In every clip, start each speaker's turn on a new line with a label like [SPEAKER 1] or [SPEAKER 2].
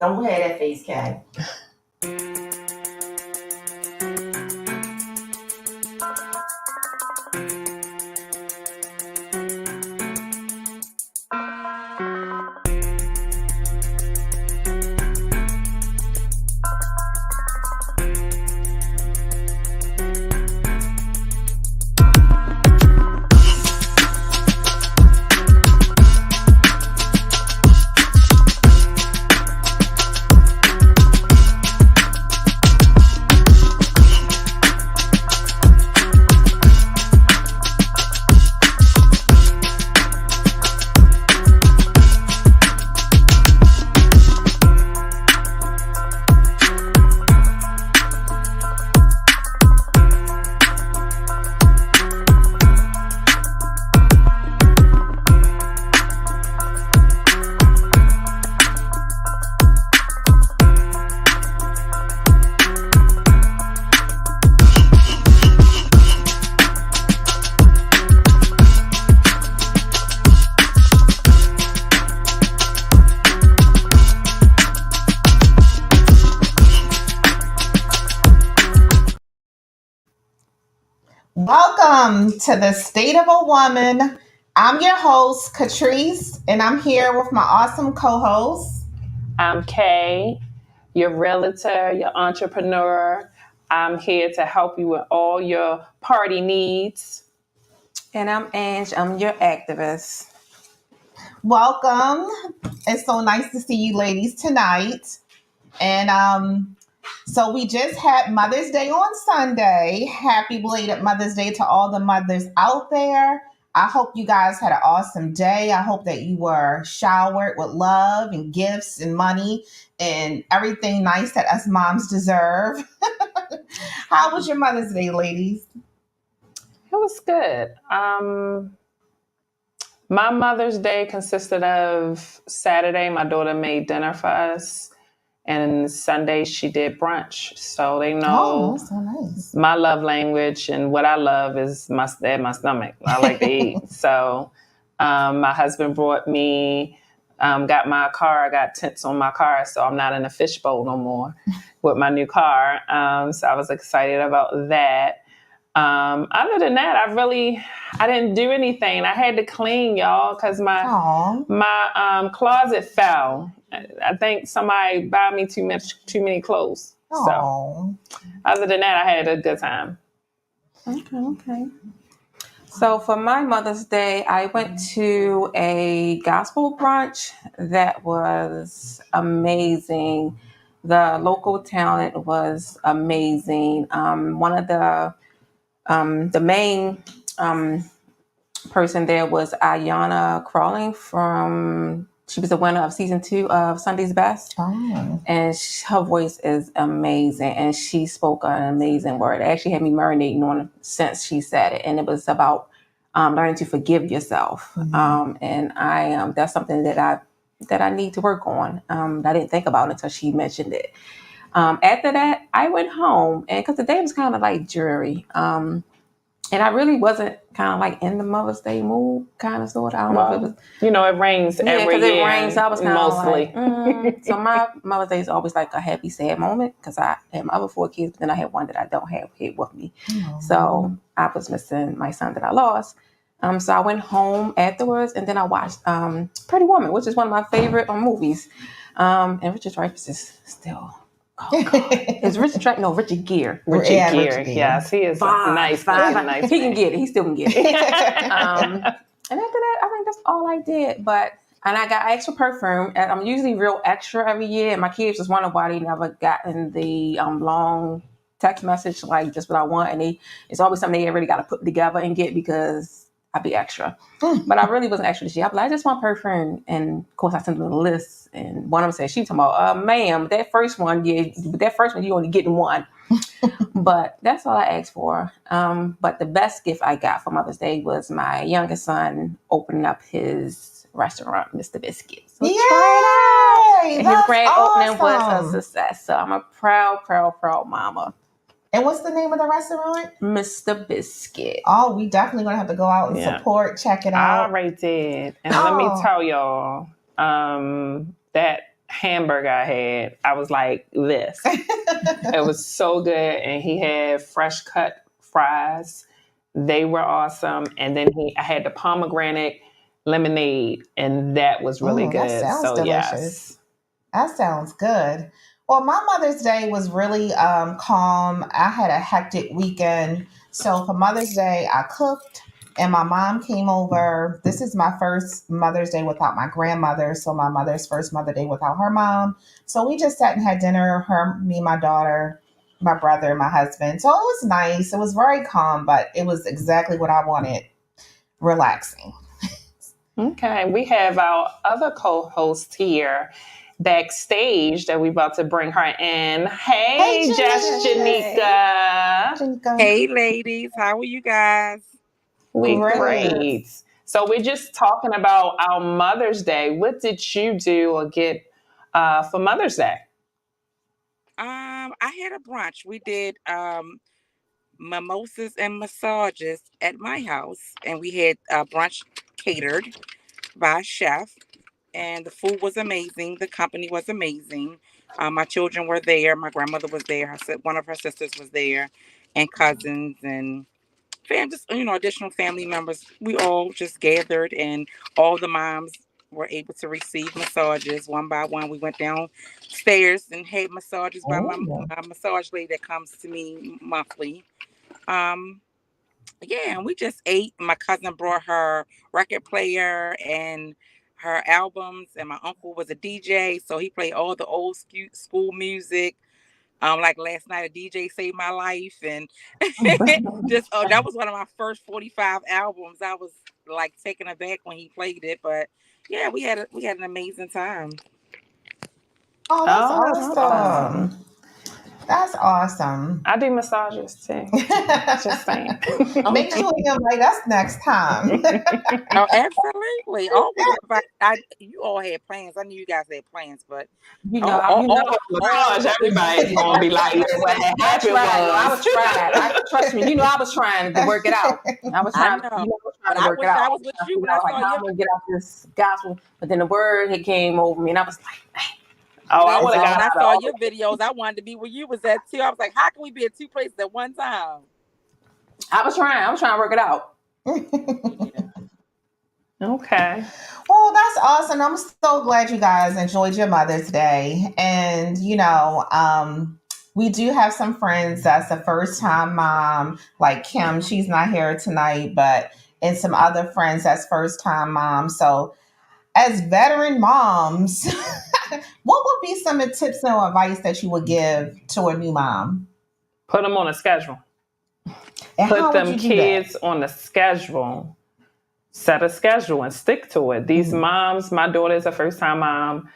[SPEAKER 1] Don't have that face, Kay. Welcome to the State of a Woman. I'm your host, Catrice, and I'm here with my awesome co-host.
[SPEAKER 2] I'm Kay, your realtor, your entrepreneur. I'm here to help you with all your party needs.
[SPEAKER 3] And I'm Ange. I'm your activist.
[SPEAKER 1] Welcome. It's so nice to see you ladies tonight. And so we just had Mother's Day on Sunday. Happy belated Mother's Day to all the mothers out there. I hope you guys had an awesome day. I hope that you were showered with love and gifts and money and everything nice that us moms deserve. How was your Mother's Day, ladies?
[SPEAKER 2] It was good. My Mother's Day consisted of Saturday, my daughter made dinner for us. And Sunday she did brunch. So they know
[SPEAKER 1] that's so nice.
[SPEAKER 2] My love language and what I love is my stomach. I like to eat. So my husband brought me, got my car. I got tints on my car, so I'm not in a fishbowl no more with my new car. So I was excited about that. Other than that, I didn't do anything. I had to clean, y'all, because my closet fell. I think somebody bought me too many clothes.
[SPEAKER 1] Aww.
[SPEAKER 2] So other than that, I had a good time.
[SPEAKER 3] Okay. So for my Mother's Day, I went to a gospel brunch that was amazing. The local talent was amazing. One of the main person there was Ayana Crawling she was the winner of season 2 of Sunday's Best.
[SPEAKER 1] Oh.
[SPEAKER 3] And her voice is amazing. And she spoke an amazing word. It actually had me marinating on it since she said it. And it was about learning to forgive yourself.
[SPEAKER 1] Mm-hmm.
[SPEAKER 3] And that's something that I need to work on. I didn't think about it until she mentioned it. After that, I went home. And because the day was kind of like dreary. And I really wasn't kind of like in the Mother's Day mood, kind of sort of. I don't know if it was.
[SPEAKER 2] It rains every year.
[SPEAKER 3] Yeah, because it rains. So I was kind of
[SPEAKER 2] mostly.
[SPEAKER 3] like, So my Mother's Day is always like a happy, sad moment because I had my other 4 kids, but then I had one that I don't have here with me.
[SPEAKER 1] Oh.
[SPEAKER 3] So I was missing my son that I lost. So I went home afterwards, and then I watched Pretty Woman, which is one of my favorite movies. And Richard Dreyfuss is still. Oh, it's Richard Gere. Richard Gere.
[SPEAKER 2] Richard Gere. Yes, he is nice.
[SPEAKER 3] He can get it. He still can get it. And after that, I think that's all I did. And I got extra perfume. And I'm usually real extra every year. And my kids just wonder why they never gotten the long text message like just what I want. And it's always something they really got to put together and get because I'd be extra. But I really wasn't extra this year. I just want perfume. And of course, I sent them a list. And one of them said, she was talking about, ma'am, that first one, you only getting one. But that's all I asked for. But the best gift I got for Mother's Day was my youngest son opening up his restaurant, Mr. Biscuit. So
[SPEAKER 1] Yay!
[SPEAKER 3] Try it out. And his grand opening was
[SPEAKER 1] awesome.
[SPEAKER 3] a success. So I'm a proud mama.
[SPEAKER 1] And what's the name of the restaurant?
[SPEAKER 3] Mr. Biscuit.
[SPEAKER 1] Oh, we definitely gonna have to go out and support, check it out.
[SPEAKER 2] I already did. And let me tell y'all, that hamburger I had, I was like, this. It was so good. And he had fresh cut fries. They were awesome. And then I had the pomegranate lemonade, and that was really
[SPEAKER 1] That
[SPEAKER 2] good.
[SPEAKER 1] sounds
[SPEAKER 2] So
[SPEAKER 1] delicious.
[SPEAKER 2] yes.
[SPEAKER 1] That sounds good. Well, my Mother's Day was really calm. I had a hectic weekend. So for Mother's Day, I cooked and my mom came over. This is my first Mother's Day without my grandmother. So my mother's first Mother's Day without her mom. So we just sat and had dinner, me, my daughter, my brother, my husband. So it was nice. It was very calm, but it was exactly what I wanted. Relaxing.
[SPEAKER 2] Okay. We have our other co-host here backstage that we about to bring her in.
[SPEAKER 1] Hey,
[SPEAKER 2] Hey, Just
[SPEAKER 1] Janice.
[SPEAKER 2] Janika.
[SPEAKER 1] Janika.
[SPEAKER 4] Hey ladies, how are you guys?
[SPEAKER 2] We
[SPEAKER 1] Great.
[SPEAKER 2] great. So we're just talking about our Mother's Day. What did you do or get for Mother's Day?
[SPEAKER 4] I had a brunch. We did mimosas and massages at my house, and we had brunch catered by a chef, and the food was amazing. The company was amazing. My children were there. My grandmother was there. One of her sisters was there, and cousins and just additional family members. We all just gathered, and all the moms were able to receive massages one by one. We went downstairs and had massages by
[SPEAKER 1] Oh.
[SPEAKER 4] my massage lady that comes to me monthly. um yeah, and we just ate. My cousin brought her record player and her albums, and my uncle was a DJ, so he played all the old school music. Like last night, a DJ saved my life, and just that was one of my first 45 albums. I was like taken aback when he played it, but yeah, we had an amazing time.
[SPEAKER 1] Oh, that's
[SPEAKER 2] Oh, that's
[SPEAKER 1] awesome.
[SPEAKER 2] awesome.
[SPEAKER 1] That's awesome.
[SPEAKER 2] I do massages too. Just saying.
[SPEAKER 1] Make sure you invite us next time.
[SPEAKER 4] Oh, absolutely. Always invite. You all had plans. I knew you guys had plans, but
[SPEAKER 3] You know,
[SPEAKER 4] all,
[SPEAKER 3] I,
[SPEAKER 4] all,
[SPEAKER 3] you know,
[SPEAKER 4] all,
[SPEAKER 2] Massage, everybody's gonna be like, what
[SPEAKER 3] I
[SPEAKER 2] happened
[SPEAKER 3] tried. No, I was
[SPEAKER 2] was.
[SPEAKER 3] trying. Trust me. You know, I was trying to work it out. I was
[SPEAKER 4] I
[SPEAKER 3] trying.
[SPEAKER 4] know,
[SPEAKER 3] I was trying
[SPEAKER 4] but
[SPEAKER 3] to
[SPEAKER 4] I
[SPEAKER 3] work it
[SPEAKER 4] wish
[SPEAKER 3] out.
[SPEAKER 4] I
[SPEAKER 3] I
[SPEAKER 4] was
[SPEAKER 3] was
[SPEAKER 4] with
[SPEAKER 3] trying to
[SPEAKER 4] you
[SPEAKER 3] figure
[SPEAKER 4] when I
[SPEAKER 3] out like
[SPEAKER 4] saw
[SPEAKER 3] how
[SPEAKER 4] your.
[SPEAKER 3] I'm gonna get out this gospel. But then the word it came over me, and I was like,
[SPEAKER 2] Oh, I would have
[SPEAKER 4] Listen,
[SPEAKER 2] got
[SPEAKER 4] when I
[SPEAKER 2] out of
[SPEAKER 4] saw
[SPEAKER 2] all
[SPEAKER 4] your videos, I wanted to be where you was at too. I was like, how can we be at two places at one time?
[SPEAKER 3] I was trying. I was trying to work it out.
[SPEAKER 4] Yeah.
[SPEAKER 2] Okay.
[SPEAKER 1] Well, that's awesome. I'm so glad you guys enjoyed your Mother's Day. And, we do have some friends that's a first time mom, like Kim. She's not here tonight, and some other friends that's first time mom. So, as veteran moms, what would be some tips and advice that you would give to a new mom?
[SPEAKER 2] Put them on a schedule.
[SPEAKER 1] And
[SPEAKER 2] Put
[SPEAKER 1] how would
[SPEAKER 2] them
[SPEAKER 1] you do that?
[SPEAKER 2] kids on a schedule. Set a schedule and stick to it. These
[SPEAKER 1] Mhm.
[SPEAKER 2] moms, my daughter is a first time mom,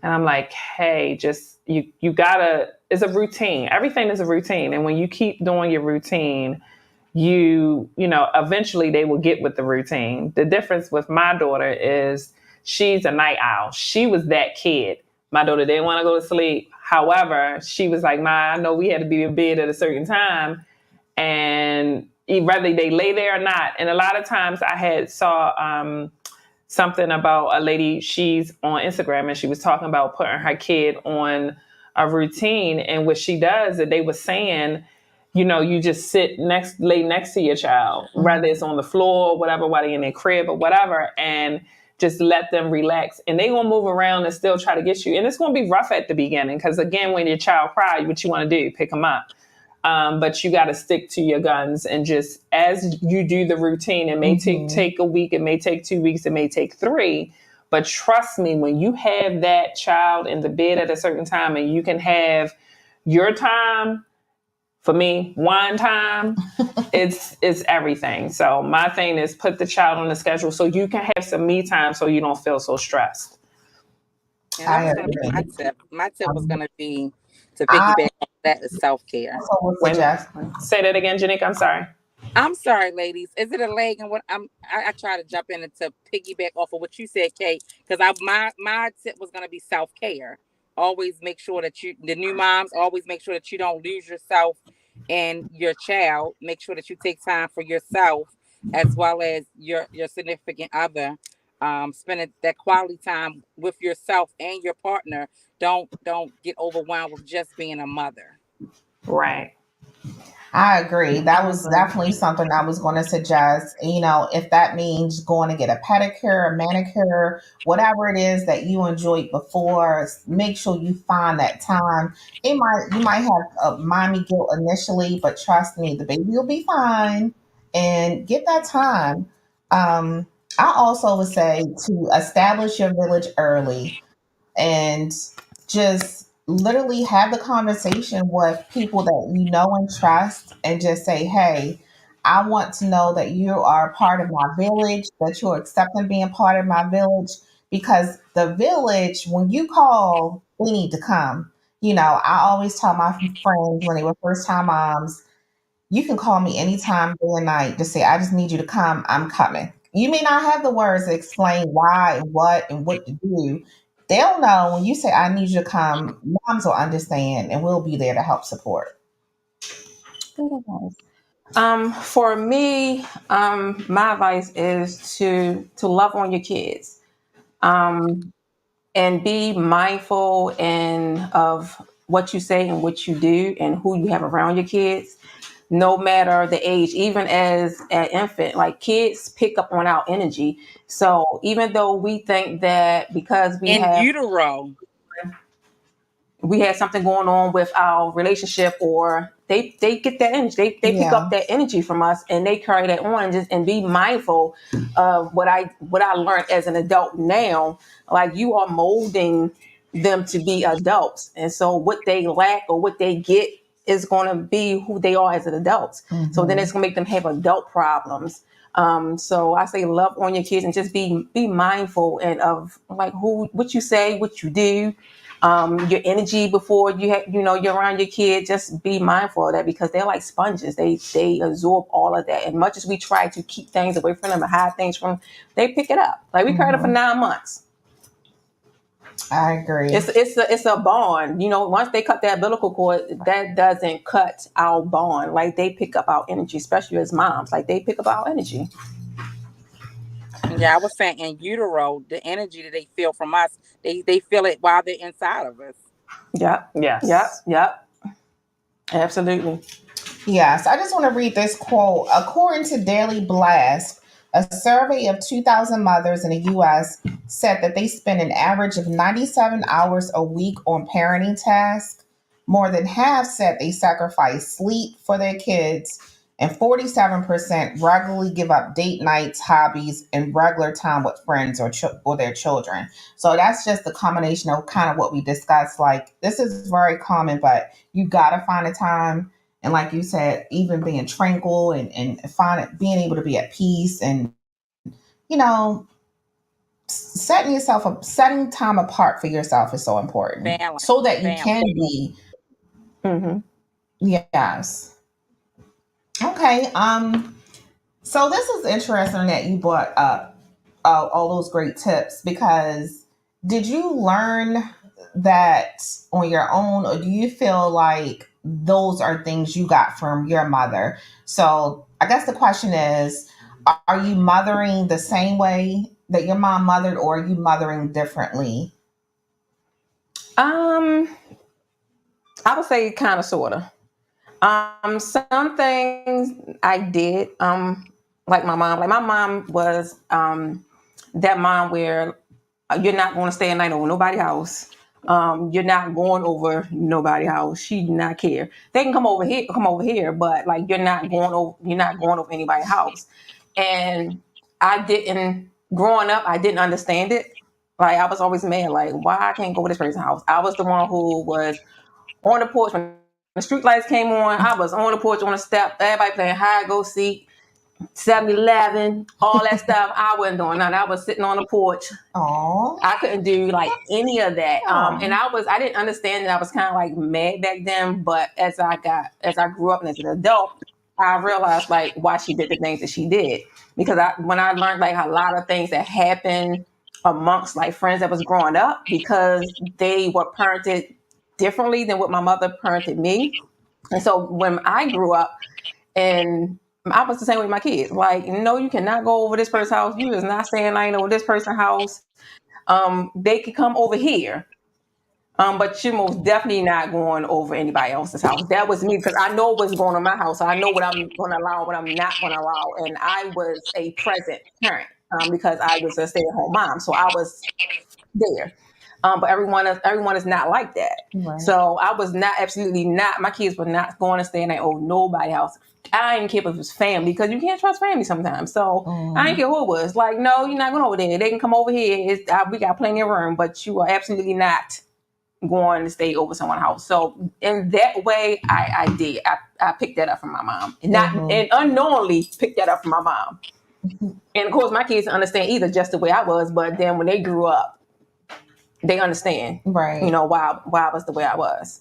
[SPEAKER 2] and I'm like, hey, just you gotta. It's a routine. Everything is a routine, and when you keep doing your routine, eventually they will get with the routine. The difference with my daughter is she's a night owl. She was that kid. My daughter didn't want to go to sleep. However, she was like, Ma, I know we had to be in bed at a certain time, and whether they lay there or not. And a lot of times I had saw something about a lady, she's on Instagram, and she was talking about putting her kid on a routine. And what she does, that they were saying, you just lay next to your child, whether it's on the floor, whatever, while they're in their crib or whatever, and just let them relax. And they gonna move around and still try to get you. And it's gonna be rough at the beginning, because again, when your child cries, what you want to do, pick them up. But you got to stick to your guns, and just as you do the routine, it may take a week, it may take 2 weeks, it may take 3. But trust me, when you have that child in the bed at a certain time, and you can have your time, for me, wine time, it's everything. So my thing is put the child on the schedule so you can have some me time, so you don't feel so stressed.
[SPEAKER 4] And that
[SPEAKER 1] I
[SPEAKER 4] was going to be my
[SPEAKER 1] agree.
[SPEAKER 4] tip. My tip was going to be to
[SPEAKER 1] I
[SPEAKER 4] piggyback on that is self-care.
[SPEAKER 1] also would
[SPEAKER 2] Wait a minute.
[SPEAKER 1] suggest.
[SPEAKER 2] Say that again, Janika. I'm sorry.
[SPEAKER 4] I'm sorry, ladies. Is it a leg? And I try to jump in and to piggyback off of what you said, Kate, because my tip was going to be self-care. Always make sure that the new moms, always make sure that you don't lose yourself and your child. Make sure that you take time for yourself as well as your significant other. spending that quality time with yourself and your partner. Don't get overwhelmed with just being a mother.
[SPEAKER 2] Right.
[SPEAKER 1] I agree. That
[SPEAKER 3] I
[SPEAKER 1] was
[SPEAKER 3] agree.
[SPEAKER 1] definitely something I was going to suggest. If that means going to get a pedicure, a manicure, whatever it is that you enjoyed before, make sure you find that time. You might have a mommy guilt initially, but trust me, the baby will be fine, and get that time. Um, I also would say to establish your village early and just literally have the conversation with people that you know and trust and just say, hey, I want to know that you are part of my village, that you're accepting being part of my village, because the village, when you call, they need to come. I always tell my friends when they were first time moms, you can call me anytime, day and night. Just say, I just need you to come. I'm coming. You may not have the words to explain why and what to do. They'll know when you say, I need you to come, moms will understand and we'll be there to help support.
[SPEAKER 3] Good advice. For me, my advice is to love on your kids, um, and be mindful and of what you say and what you do and who you have around your kids, no matter the age. Even as an infant, like kids pick up on our energy. So even though we think that because
[SPEAKER 4] In utero,
[SPEAKER 3] we had something going on with our relationship, or they get that energy, they pick
[SPEAKER 1] Yeah.
[SPEAKER 3] up that energy from us and they carry that on, and be mindful of what I learned as an adult now. Like, you are molding them to be adults, and so what they lack or what they get is going to be who they are as an adult. So then
[SPEAKER 1] Hmm.
[SPEAKER 3] it's going to make them have adult problems. So I say love on your kids and just be mindful and of like what you say, what you do, your energy before you're around your kid. Just be mindful of that, because they're like sponges. They absorb all of that. And much as we try to keep things away from them and hide things from them, they pick it up. Like, we carried it for
[SPEAKER 1] Hmm.
[SPEAKER 3] 9 months.
[SPEAKER 1] I agree.
[SPEAKER 3] It's a bond. Once they cut that umbilical cord, that doesn't cut our bond. Like, they pick up our energy, especially as moms. Like, they pick up our energy.
[SPEAKER 4] yeah, I was saying in utero, the energy that they feel from us, they feel it while they're inside of us.
[SPEAKER 3] Yep. Yep.
[SPEAKER 2] Yes.
[SPEAKER 3] Yep. Absolutely.
[SPEAKER 1] Yes, I just want to read this quote. According to Daily Blast, a survey of 2,000 mothers in the U.S. said that they spend an average of 97 hours a week on parenting tasks. More than half said they sacrifice sleep for their kids, and 47% regularly give up date nights, hobbies, and regular time with friends or their children. So that's just the combination of kind of what we discussed. Like, this is very common, but you got to find a time, and like you said, even being tranquil and being able to be at peace, and you know setting time apart for yourself is so important
[SPEAKER 4] Balance,
[SPEAKER 1] so that you
[SPEAKER 4] balance.
[SPEAKER 1] can be.
[SPEAKER 3] Hmm.
[SPEAKER 1] Yes. Okay. So this is interesting that you brought up all those great tips, because did you learn that on your own, or do you feel like those are things you got from your mother? So I guess the question is, are you mothering the same way that your mom mothered, or are you mothering differently?
[SPEAKER 3] Um, I would say kind of, sort of. Some things I did, like my mom. Like, my mom was that mom where you're not going to stay a night over nobody's house. You're not going over nobody's house. She did not care. They can come over here, but like, you're not going over anybody's house. And I didn't growing up, I didn't understand it. Like, I was always mad, like, why I can't go to this person's house. I was the one who was on the porch when the street lights came on. I was on the porch on the step. Everybody playing hide go seek, 7-Eleven, all that stuff. I wasn't doing nothing. I was sitting on the porch.
[SPEAKER 1] Oh,
[SPEAKER 3] I couldn't do like any of that. And
[SPEAKER 1] oh,
[SPEAKER 3] I didn't understand it. I was kind of like mad back then. But as I grew up and as an adult, I realized like why she did the things that she did. Because when I learned like a lot of things that happened amongst like friends that was growing up, because they were parented differently than what my mother parented me. And so when I grew up and I was the same with my kids. Like, no, you cannot go over this person's house. You is not staying like over this person's house. They could come over here. But you're most definitely not going over anybody else's house. That was me because I know what's going on in my house. So I know what I'm going to allow, what I'm not going to allow. And I was a present parent because I was a stay-at-home mom. So I was there. But everyone is not like that.
[SPEAKER 1] Right.
[SPEAKER 3] So I was not, absolutely not. My kids were not going to stay in that old nobody house. I didn't care if it was family because you can't trust family sometimes. So I didn't care who it was. Like, no, you're not going over there. They can come over here. We got plenty of room, but you are absolutely not going to stay over someone's house. So in that way, I did. I picked that up from my mom, and and unknowingly picked that up from my mom. And of course, my kids understand either just the way I was, but then when they grew up, they understand,
[SPEAKER 1] right?
[SPEAKER 3] You know why I was the way I was.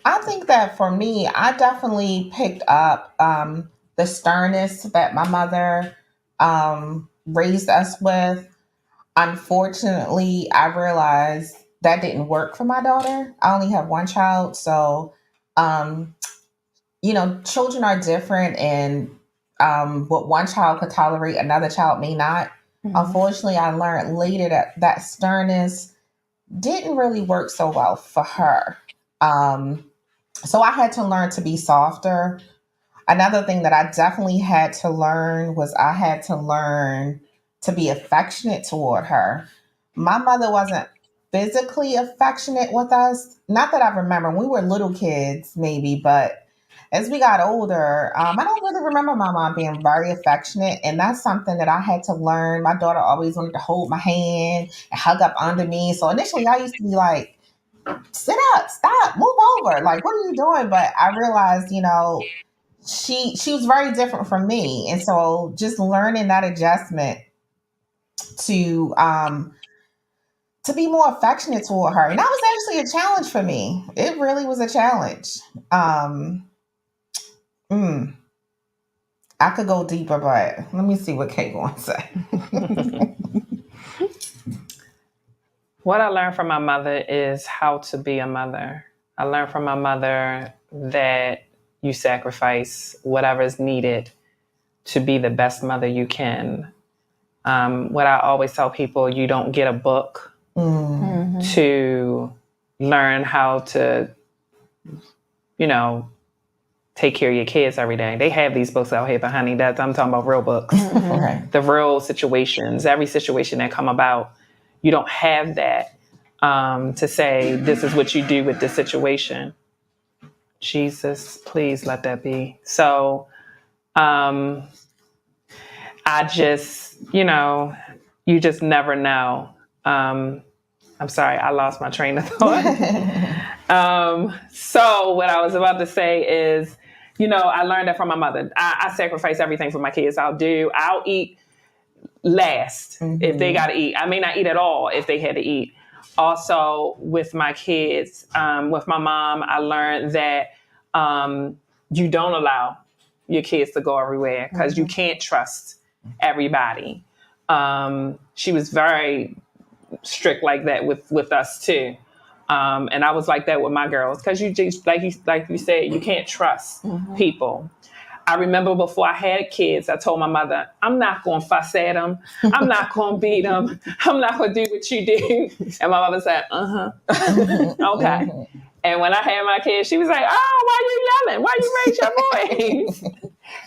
[SPEAKER 1] I think that for me, I definitely picked up the sternness that my mother raised us with. Unfortunately, I realized that didn't work for my daughter. I only have one child. So, children are different, and what one child could tolerate, another child may not. Mm-hmm. Unfortunately, I learned later that sternness didn't really work so well for her. So I had to learn to be softer. Another thing that I definitely had to learn was I had to learn to be affectionate toward her. My mother wasn't physically affectionate with us. Not that I remember. We were little kids, maybe, but as we got older, I don't really remember my mom being very affectionate. And that's something that I had to learn. My daughter always wanted to hold my hand and hug up under me. So initially, I used to be like, sit up, stop, move over. Like, what are you doing? But I realized, she was very different from me. And so just learning that adjustment to be more affectionate toward her. And that was actually a challenge for me. It really was a challenge. I could go deeper, but let me see what Kate wants to say.
[SPEAKER 2] What I learned from my mother is how to be a mother. I learned from my mother that you sacrifice whatever is needed to be the best mother you can. What I always tell people, you don't get a book to learn how to, take care of your kids every day. They have these books out here, but honey, I'm talking about real books.
[SPEAKER 1] Okay.
[SPEAKER 2] The real situations, every situation that come about. You don't have that to say, this is what you do with this situation. Jesus, please let that be. So I just, you just never know. I'm sorry, I lost my train of thought. So what I was about to say is, I learned that from my mother. I sacrifice everything for my kids. I'll eat last if they got to eat. I may not eat at all if they had to eat. Also, with my kids, with my mom, I learned that you don't allow your kids to go everywhere because you can't trust everybody. She was very strict like that with us too. And I was like that with my girls because you just like you said, you can't trust people. I remember before I had kids, I told my mother, I'm not going to fuss at them. I'm not going to beat them. I'm not going to do what you do. And my mother said, okay. And when I had my kids, she was like, oh, why you yelling? Why you raise your voice?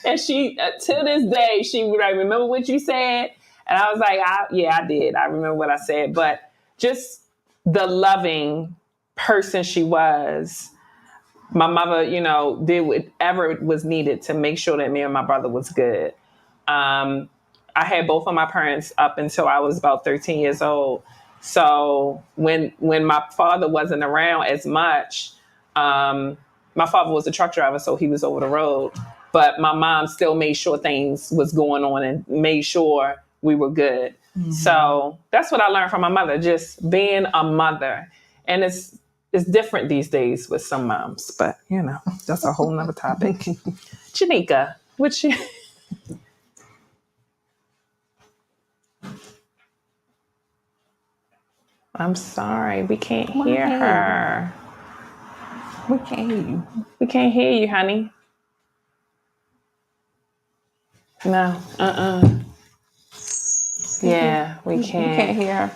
[SPEAKER 2] And she, to this day, she would like, remember what you said? And I was like, yeah, I did. I remember what I said. But just the loving person she was, my mother, did whatever was needed to make sure that me and my brother was good. I had both of my parents up until I was about 13 years old. So when my father wasn't around as much, my father was a truck driver, so he was over the road. But my mom still made sure things was going on and made sure we were good. Mm-hmm. So that's what I learned from my mother, just being a mother. And it's different these days with some moms, but that's a whole nother topic. Janika, what you? I'm sorry, we can't hear her.
[SPEAKER 3] We can't hear you.
[SPEAKER 2] We can't hear you, honey. No. Yeah, we
[SPEAKER 3] We can't
[SPEAKER 2] can't.
[SPEAKER 3] hear her.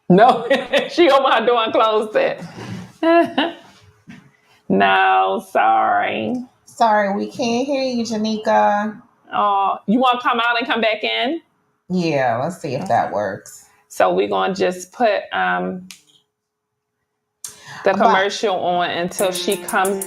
[SPEAKER 2] No, she opened her door and closed it. No, sorry.
[SPEAKER 1] Sorry, we can't hear you, Janika.
[SPEAKER 2] Oh, you want to come out and come back in?
[SPEAKER 1] Yeah, let's see if that
[SPEAKER 2] Okay.
[SPEAKER 1] works.
[SPEAKER 2] So we're gonna just put the
[SPEAKER 1] But
[SPEAKER 2] commercial on until she comes.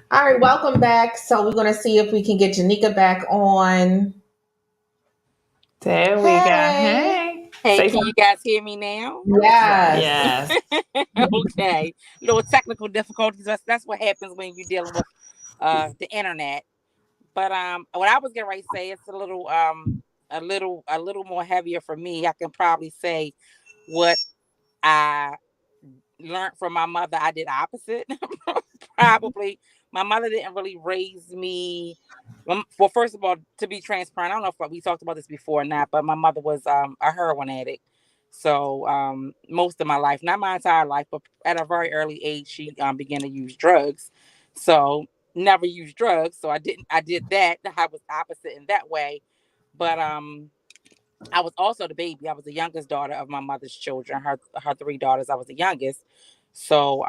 [SPEAKER 1] all right, welcome back. So we're gonna see if we can get Janika back on.
[SPEAKER 2] There we go.
[SPEAKER 1] Hey.
[SPEAKER 2] Hey,
[SPEAKER 4] Hey,
[SPEAKER 2] say
[SPEAKER 4] can you
[SPEAKER 2] something.
[SPEAKER 4] guys hear me now?
[SPEAKER 1] Yes.
[SPEAKER 2] Yes.
[SPEAKER 4] Okay. Little technical difficulties. That's what happens when you're dealing with the internet. But what I was getting ready to say, it's a little more heavier for me. I can probably say what I learned from my mother. I did opposite. Probably my mother didn't really raise me. Well, first of all, to be transparent, I don't know if we talked about this before or not, but my mother was a heroin addict. So most of my life, not my entire life, but at a very early age, she began to use drugs. So never used drugs. So I didn't. I did that. I was opposite in that way. But I was also the baby. I was the youngest daughter of my mother's children. Her three daughters. I was the youngest. So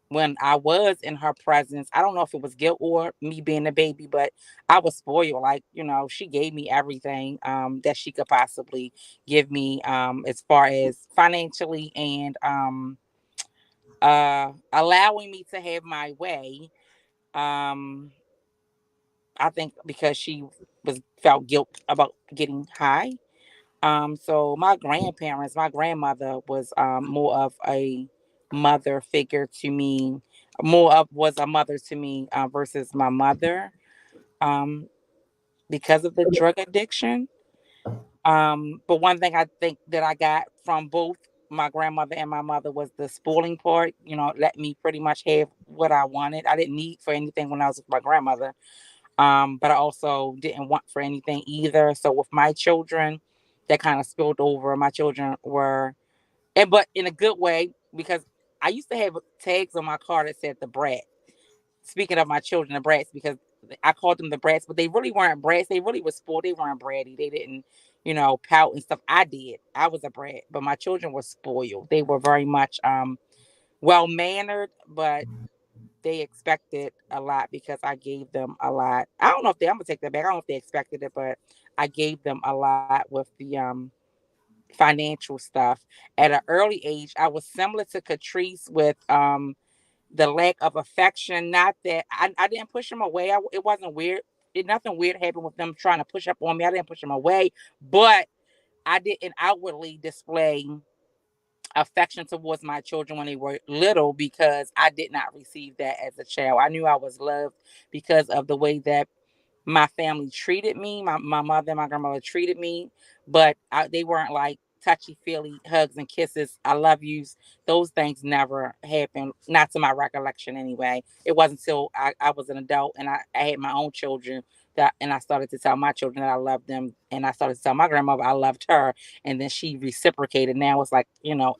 [SPEAKER 4] when I was in her presence, I don't know if it was guilt or me being a baby, but I was spoiled. Like, she gave me everything that she could possibly give me, as far as financially and allowing me to have my way. Um I think because she was felt guilt about getting high. So my grandmother was more of a mother figure to me, more of was a mother to me versus my mother, um, because of the drug addiction. But one thing I think that I got from both my grandmother and my mother was the spoiling part. Let me pretty much have what I wanted. I didn't need for anything when I was with my grandmother, but I also didn't want for anything either. So with my children, that kind of spilled over. My children were, but in a good way, because I used to have tags on my car that said the brat. Speaking of my children, the brats, because I called them the brats, but they really weren't brats. They really were spoiled. They weren't bratty. They didn't, pout and stuff. I did. I was a brat, but my children were spoiled. They were very much well mannered, but they expected a lot because I gave them a lot. I don't know if I'm gonna take that back. I don't know if they expected it, but I gave them a lot with the financial stuff. At an early age, I was similar to Catrice with the lack of affection. Not that I didn't push them away. It wasn't weird. Nothing weird happened with them trying to push up on me. I didn't push them away, but I didn't outwardly display affection towards my children when they were little because I did not receive that as a child. I knew I was loved because of the way that my family treated me. My mother and my grandmother treated me, but they weren't like touchy feely hugs and kisses. I love yous. Those things never happened, not to my recollection anyway. It wasn't until I was an adult and I had my own children and I started to tell my children that I loved them, and I started to tell my grandmother I loved her, and then she reciprocated. Now it's like,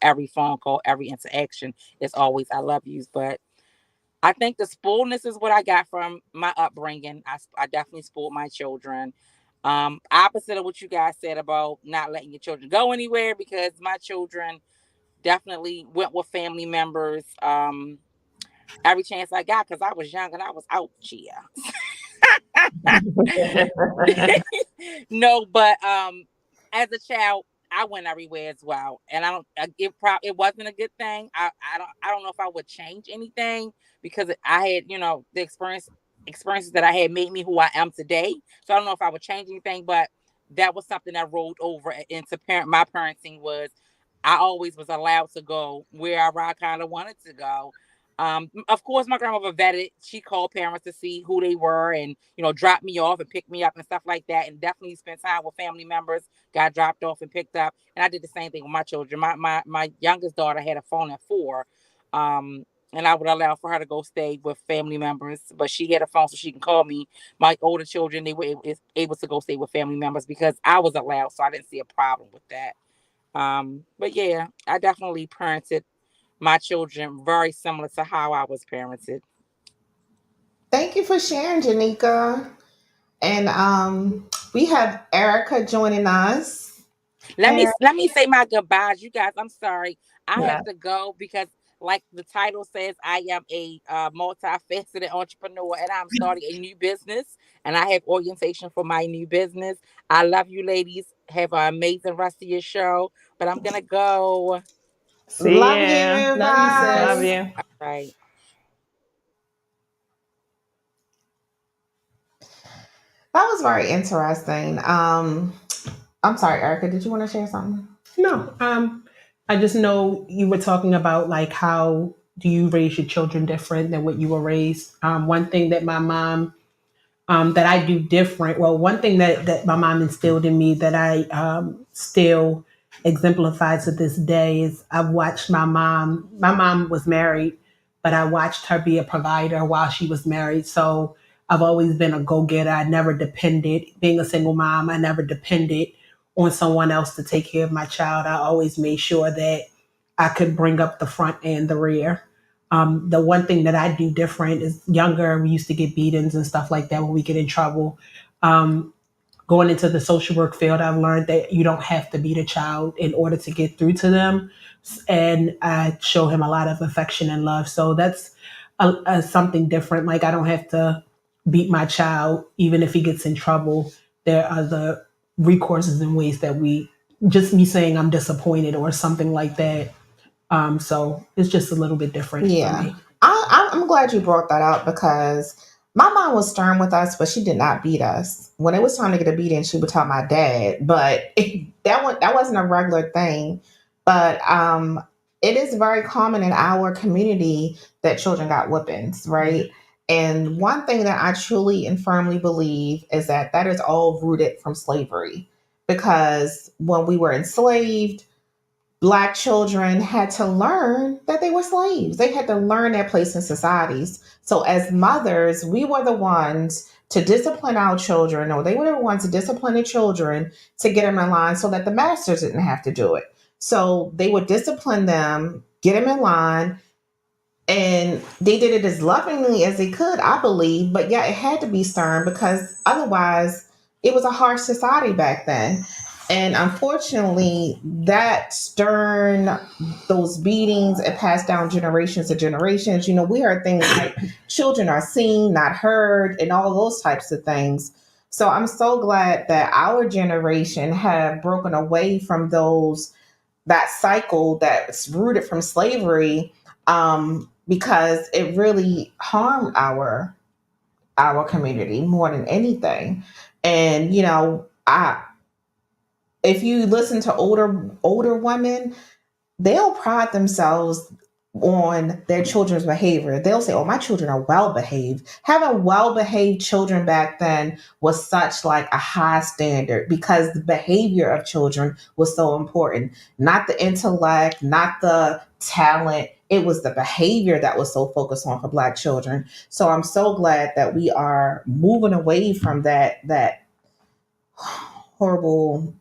[SPEAKER 4] every phone call, every interaction is always I love yous. But I think the spoiledness is what I got from my upbringing. I definitely spoiled my children. Opposite of what you guys said about not letting your children go anywhere, because my children definitely went with family members every chance I got, because I was young and I was out here. No, but as a child, I went everywhere as well, and I don't. It wasn't a good thing. I don't know if I would change anything, because I had, the experiences that I had made me who I am today. So I don't know if I would change anything, but that was something that rolled over into my parenting was I always was allowed to go wherever I kind of wanted to go. Of course, my grandmother vetted. She called parents to see who they were, and dropped me off and picked me up and stuff like that. And definitely spent time with family members. Got dropped off and picked up, and I did the same thing with my children. My youngest daughter had a phone at 4, and I would allow for her to go stay with family members, but she had a phone so she can call me. My older children, they were able to go stay with family members because I was allowed, so I didn't see a problem with that. But yeah, I definitely parented my children very similar to how I was parented.
[SPEAKER 1] Thank you for sharing, Janika. And we have Erica joining us.
[SPEAKER 4] Let me say my goodbyes, you guys. I'm sorry, I
[SPEAKER 2] Yeah.
[SPEAKER 4] have to go because, like the title says, I am a multifaceted entrepreneur, and I'm starting a new business, and I have orientation for my new business. I love you, ladies. Have an amazing rest of your show, but I'm gonna go.
[SPEAKER 2] See
[SPEAKER 1] Love
[SPEAKER 2] ya.
[SPEAKER 1] you.
[SPEAKER 3] Love you,
[SPEAKER 2] Love
[SPEAKER 1] Bye.
[SPEAKER 3] sis.
[SPEAKER 2] you.
[SPEAKER 4] All right.
[SPEAKER 1] That was very interesting. I'm sorry, Erica. Did you want to share something?
[SPEAKER 5] No, I just know you were talking about like how do you raise your children different than what you were raised. One thing that my mom that I do different. Well, one thing that my mom instilled in me that I still exemplify to this day is I've watched my mom. My mom was married, but I watched her be a provider while she was married. So I've always been a go getter. I never depended, being a single mom, I never depended on someone else to take care of my child. I always made sure that I could bring up the front and the rear. The one thing that I do different is younger, we used to get beatings and stuff like that when we get in trouble. Um, Going into the social work field, I've learned that you don't have to beat a child in order to get through to them. And I show him a lot of affection and love. So that's something different. Like I don't have to beat my child, even if he gets in trouble. There are the recourses and ways that just me saying I'm disappointed or something like that. So it's just a little bit different for
[SPEAKER 1] Yeah.
[SPEAKER 5] me.
[SPEAKER 1] I'm glad you brought that up because my mom was stern with us, but she did not beat us. When it was time to get a beating, she would tell my dad, but that wasn't a regular thing. But it is very common in our community that children got whippings, right? And one thing that I truly and firmly believe is that is all rooted from slavery. Because when we were enslaved, Black children had to learn that they were slaves. They had to learn their place in societies. So, as mothers, we were the ones to discipline our children, or they were the ones to discipline the children to get them in line so that the masters didn't have to do it. So, they would discipline them, get them in line, and they did it as lovingly as they could, I believe. But yeah, it had to be stern because otherwise, it was a harsh society back then. And unfortunately, that stern, those beatings, it passed down generations to generations. We heard things like children are seen, not heard, and all those types of things. So I'm so glad that our generation have broken away from that cycle that's rooted from slavery, because it really harmed our community more than anything. And if you listen to older women, they'll pride themselves on their children's behavior. They'll say, "Oh, my children are well behaved." Having well behaved children back then was such like a high standard because the behavior of children was so important. Not the intellect, not the talent. It was the behavior that was so focused on for Black children. So I'm so glad that we are moving away from that horrible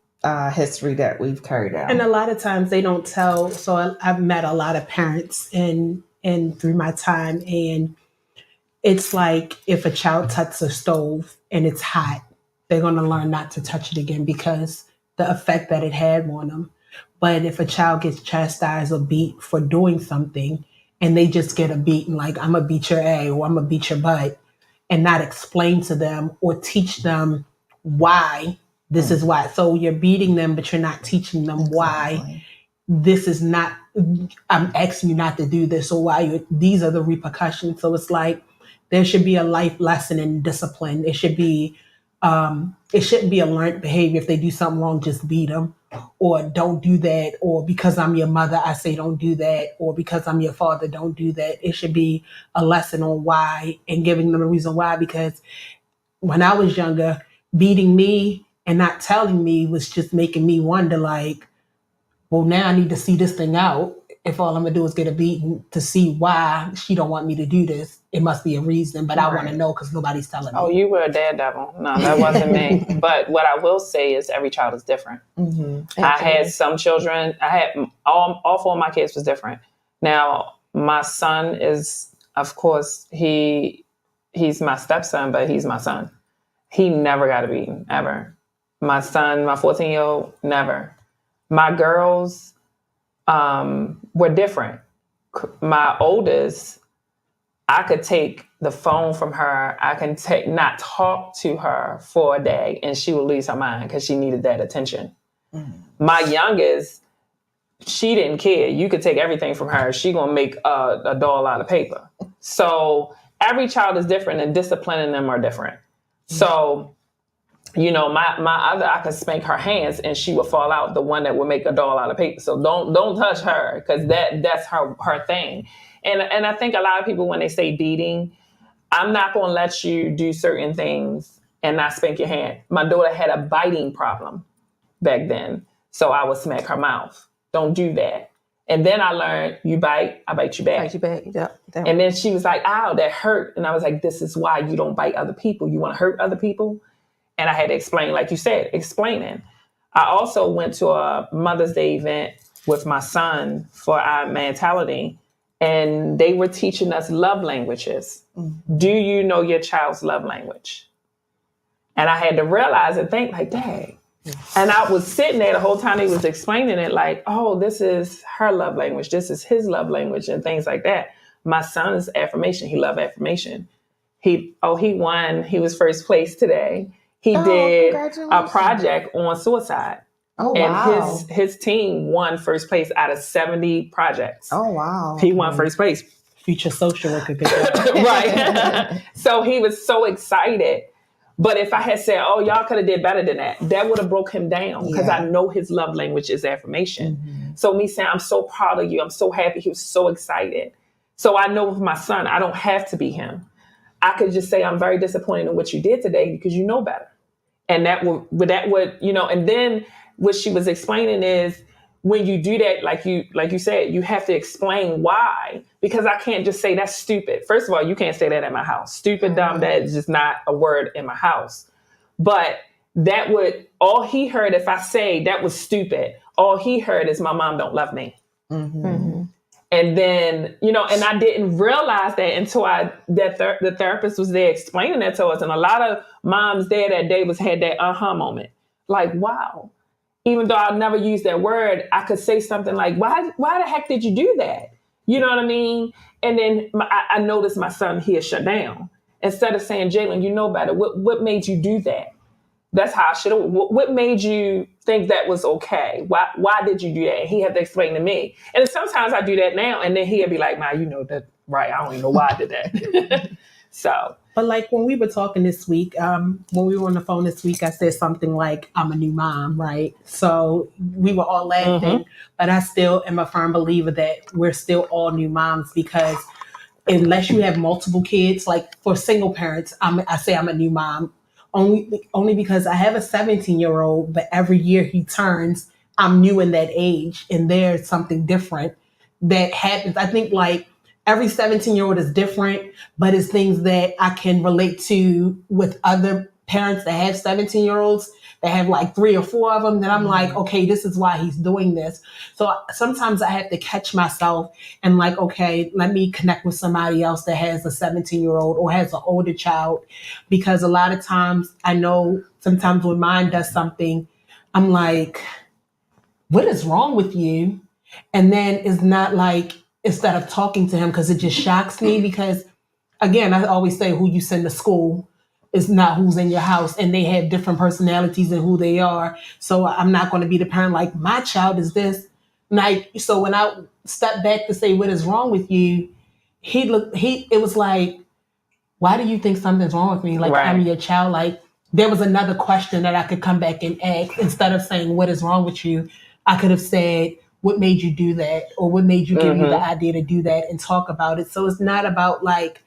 [SPEAKER 1] history that we've carried
[SPEAKER 5] And
[SPEAKER 1] out.
[SPEAKER 5] a lot of times they don't tell. So I've met a lot of parents and through my time, and it's like if a child touches a stove and it's hot, they're going to learn not to touch it again because the effect that it had on them. But if a child gets chastised or beat for doing something and they just get a beating, like I'm going to beat your A or I'm going to beat your butt, and not explain to them or teach them why this is why. So you're beating them, but you're not teaching them why this is not, I'm asking you not to do this, or why these are the repercussions. So it's like there should be a life lesson in discipline. It shouldn't be a learned behavior. If they do something wrong, just beat them, or don't do that, or because I'm your mother, I say don't do that, or because I'm your father, don't do that. It should be a lesson on why and giving them a reason why. Because when I was younger, beating me and not telling me was just making me wonder, like, well, now I need to see this thing out. If all I'm gonna do is get a beating to see why she don't want me to do this, it must be a reason. But I want to know because nobody's telling me.
[SPEAKER 2] Oh, you were a daredevil. No, that wasn't me. But what I will say is every child is different. I had some children. I had all four of my kids was different. Now my son is, of course, he's my stepson, but he's my son. He never got a beating ever. My son, my 14-year-old, never. My girls were different. My oldest, I could take the phone from her. I can not talk to her for a day and she would lose her mind because she needed that attention. My youngest, she didn't care. You could take everything from her. She gonna make a doll out of paper. So every child is different and disciplining them are different. So, you know, my other, I could spank her hands and she would fall out, the one that would make a doll out of paper. So don't touch her because that's her thing. And I think a lot of people, when they say beating, I'm not going to let you do certain things and not spank your hand. My daughter had a biting problem back then. So I would smack her mouth. Don't do that. And then I learned, you bite, I bite you back.
[SPEAKER 3] Bite you back, yep.
[SPEAKER 2] And then she was like, ow, that hurt. And I was like, this is why you don't bite other people. You want to hurt other people? And I had to explain, like you said, explaining. I also went to a Mother's Day event with my son for our mentality, and they were teaching us love languages. Do you know your child's love language? And I had to realize and think like, dang. And I was sitting there the whole time he was explaining it like, oh, this is her love language. This is his love language and things like that. My son's affirmation. He loved affirmation. He won. He was first place today. He did a project on suicide.
[SPEAKER 1] Oh,
[SPEAKER 2] and
[SPEAKER 1] wow.
[SPEAKER 2] his team won first place out of 70 projects.
[SPEAKER 1] Oh, wow.
[SPEAKER 2] He won first place.
[SPEAKER 5] Future social worker.
[SPEAKER 2] Right. So he was so excited. But if I had said, oh, y'all could have did better than that, that would have broke him down because I know his love language is affirmation. So me saying, I'm so proud of you. I'm so happy. He was so excited. So I know with my son, I don't have to be him. I could just say, I'm very disappointed in what you did today because you know better. And that would, you know, and then what she was explaining is when you do that, like you said, you have to explain why, because I can't just say that's stupid. First of all, you can't say that at my house. Stupid, dumb, that is just not a word in my house. But that would, all he heard, if I say that was stupid, all he heard is my mom don't love me. And then, you know, and I didn't realize that until the therapist was there explaining that to us. And a lot of moms there that day had that aha moment. Like, wow, even though I never used that word, I could say something like, why the heck did you do that? You know what I mean? And then I noticed my son here shut down. Instead of saying, Jalen, you know better. What made you do that? That's how I should have. What made you think that was okay? Why did you do that? And he had to explain to me. And sometimes I do that now, and then he'll be like, "Ma, you know that, right? I don't even know why I did that." So,
[SPEAKER 5] but like when we were talking this week, when we were on the phone this week, I said something like, "I'm a new mom," right? So we were all laughing, but I still am a firm believer that we're still all new moms because unless you have multiple kids, like for single parents, I say I'm a new mom. Only because I have a 17-year-old, but every year he turns, I'm new in that age. And there's something different that happens. I think like every 17-year-old is different, but it's things that I can relate to with other parents that have 17-year-olds that have like 3 or 4 of them, then I'm like, okay, this is why he's doing this. So sometimes I have to catch myself and like, okay, let me connect with somebody else that has a 17-year-old or has an older child, because a lot of times I know sometimes when mine does something, I'm like, what is wrong with you? And then it's not like, instead of talking to him, because it just shocks me, because again, I always say who you send to school is not who's in your house, and they have different personalities and who they are. So I'm not going to be the parent like, my child is this. Like, so when I step back to say, what is wrong with you? It was like, why do you think something's wrong with me? Like,
[SPEAKER 2] Right.
[SPEAKER 5] I'm your child. Like, there was another question that I could come back and ask. Instead of saying, what is wrong with you? I could have said, what made you do that? Or what made you give you the idea to do that, and talk about it. So it's not about like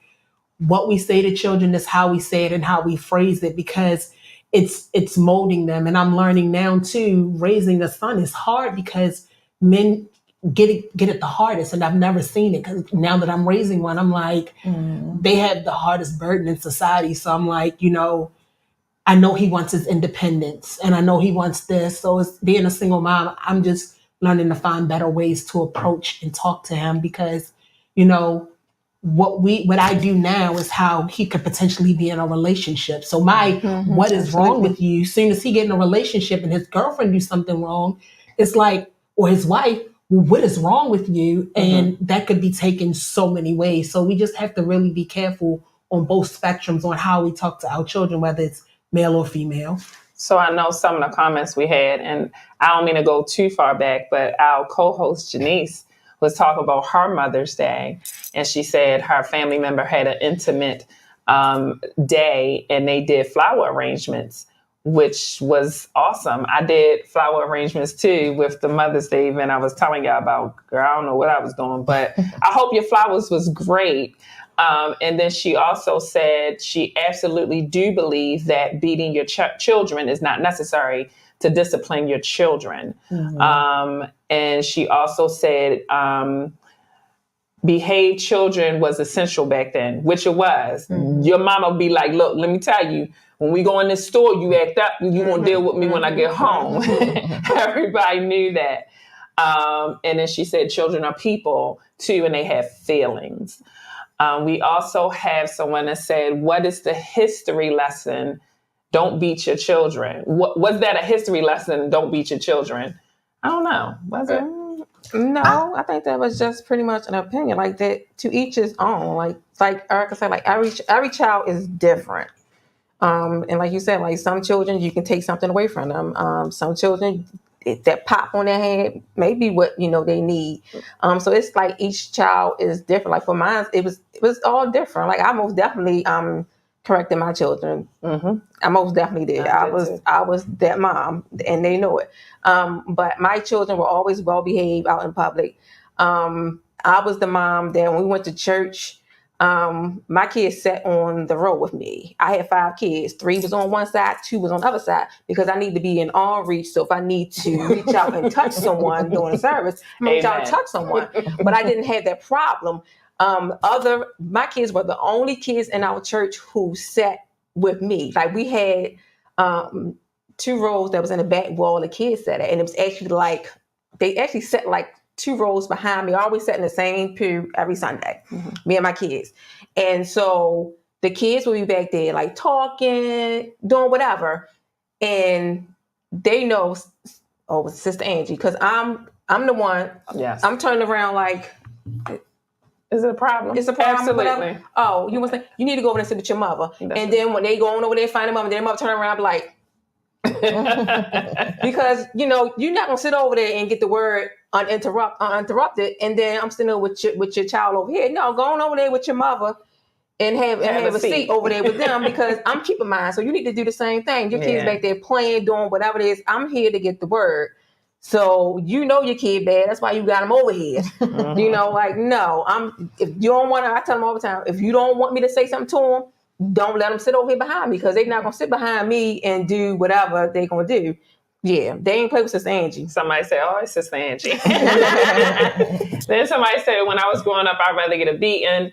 [SPEAKER 5] what we say to children, is how we say it and how we phrase it, because it's molding them. And I'm learning now too, raising a son is hard because men get it the hardest. And I've never seen it, because now that I'm raising one, I'm like, they have the hardest burden in society. So I'm like, I know he wants his independence, and I know he wants this. So it's being a single mom, I'm just learning to find better ways to approach and talk to him, because, what I do now is how he could potentially be in a relationship. So what is wrong with you? As soon as he get in a relationship and his girlfriend do something wrong, it's like, or his wife, well, what is wrong with you? And that could be taken so many ways. So we just have to really be careful on both spectrums on how we talk to our children, whether it's male or female.
[SPEAKER 2] So I know some of the comments we had, and I don't mean to go too far back, but our co-host Janice was talking about her Mother's Day, and she said her family member had an intimate day, and they did flower arrangements, which was awesome. I did flower arrangements too with the Mother's Day event I was telling y'all about. Girl, I don't know what I was doing, but I hope your flowers was great. And then she also said she absolutely do believe that beating your children is not necessary to discipline your children. And she also said behave children was essential back then, which it was. Your mama would be like, look, let me tell you, when we go in this store, you act up, you won't deal with me when I get home. Everybody knew that. And then she said children are people too, and they have feelings. We also have someone that said, what is the history lesson? Don't beat your children. Was that a history lesson? Don't beat your children. I don't know. Was it?
[SPEAKER 3] No, I think that was just pretty much an opinion, like that, to each his own. Like Erica said, like every child is different. And like you said, like some children you can take something away from them. Some children, that pop on their head may be what they need. So it's like each child is different. Like for mine, it was all different. Like I most definitely corrected my children. I most definitely did. I was that mom, and they know it. But my children were always well behaved out in public. I was the mom that when we went to church, my kids sat on the row with me. I had 5 kids. 3 was on one side, 2 was on the other side, because I need to be in arm reach. So if I need to reach out and touch someone during the service, I'm reach out and touch someone. But I didn't have that problem. My kids were the only kids in our church who sat with me. Like we had 2 rows that was in the back where all the kids sat at, and it was actually like they actually sat like 2 rows behind me. I always sat in the same pew every Sunday, me and my kids. And so the kids will be back there like talking, doing whatever. And they know, oh, it's Sister Angie, because I'm the one.
[SPEAKER 2] Yes.
[SPEAKER 3] I'm turning around like,
[SPEAKER 2] is it a problem?
[SPEAKER 3] It's a problem.
[SPEAKER 2] Absolutely.
[SPEAKER 3] Whatever. Oh, you must say, you need to go over there and sit with your mother. And then when they go on over there and find their mother, their mother turn around and be like, because you're not gonna sit over there and get the word uninterrupted, and then I'm sitting there with your child over here. No, go on over there with your mother and have a seat over there with them, because I'm keeping mine. So you need to do the same thing. Your kids back there playing, doing whatever it is. I'm here to get the word. So your kid bad. That's why you got him over here. Like no, if you don't want to, I tell them all the time, if you don't want me to say something to them, don't let them sit over here behind me, because they're not going to sit behind me and do whatever they're going to do. Yeah, they ain't play with Sister Angie.
[SPEAKER 2] Somebody said, oh, it's Sister Angie. Then somebody said, when I was growing up, I'd rather get a beating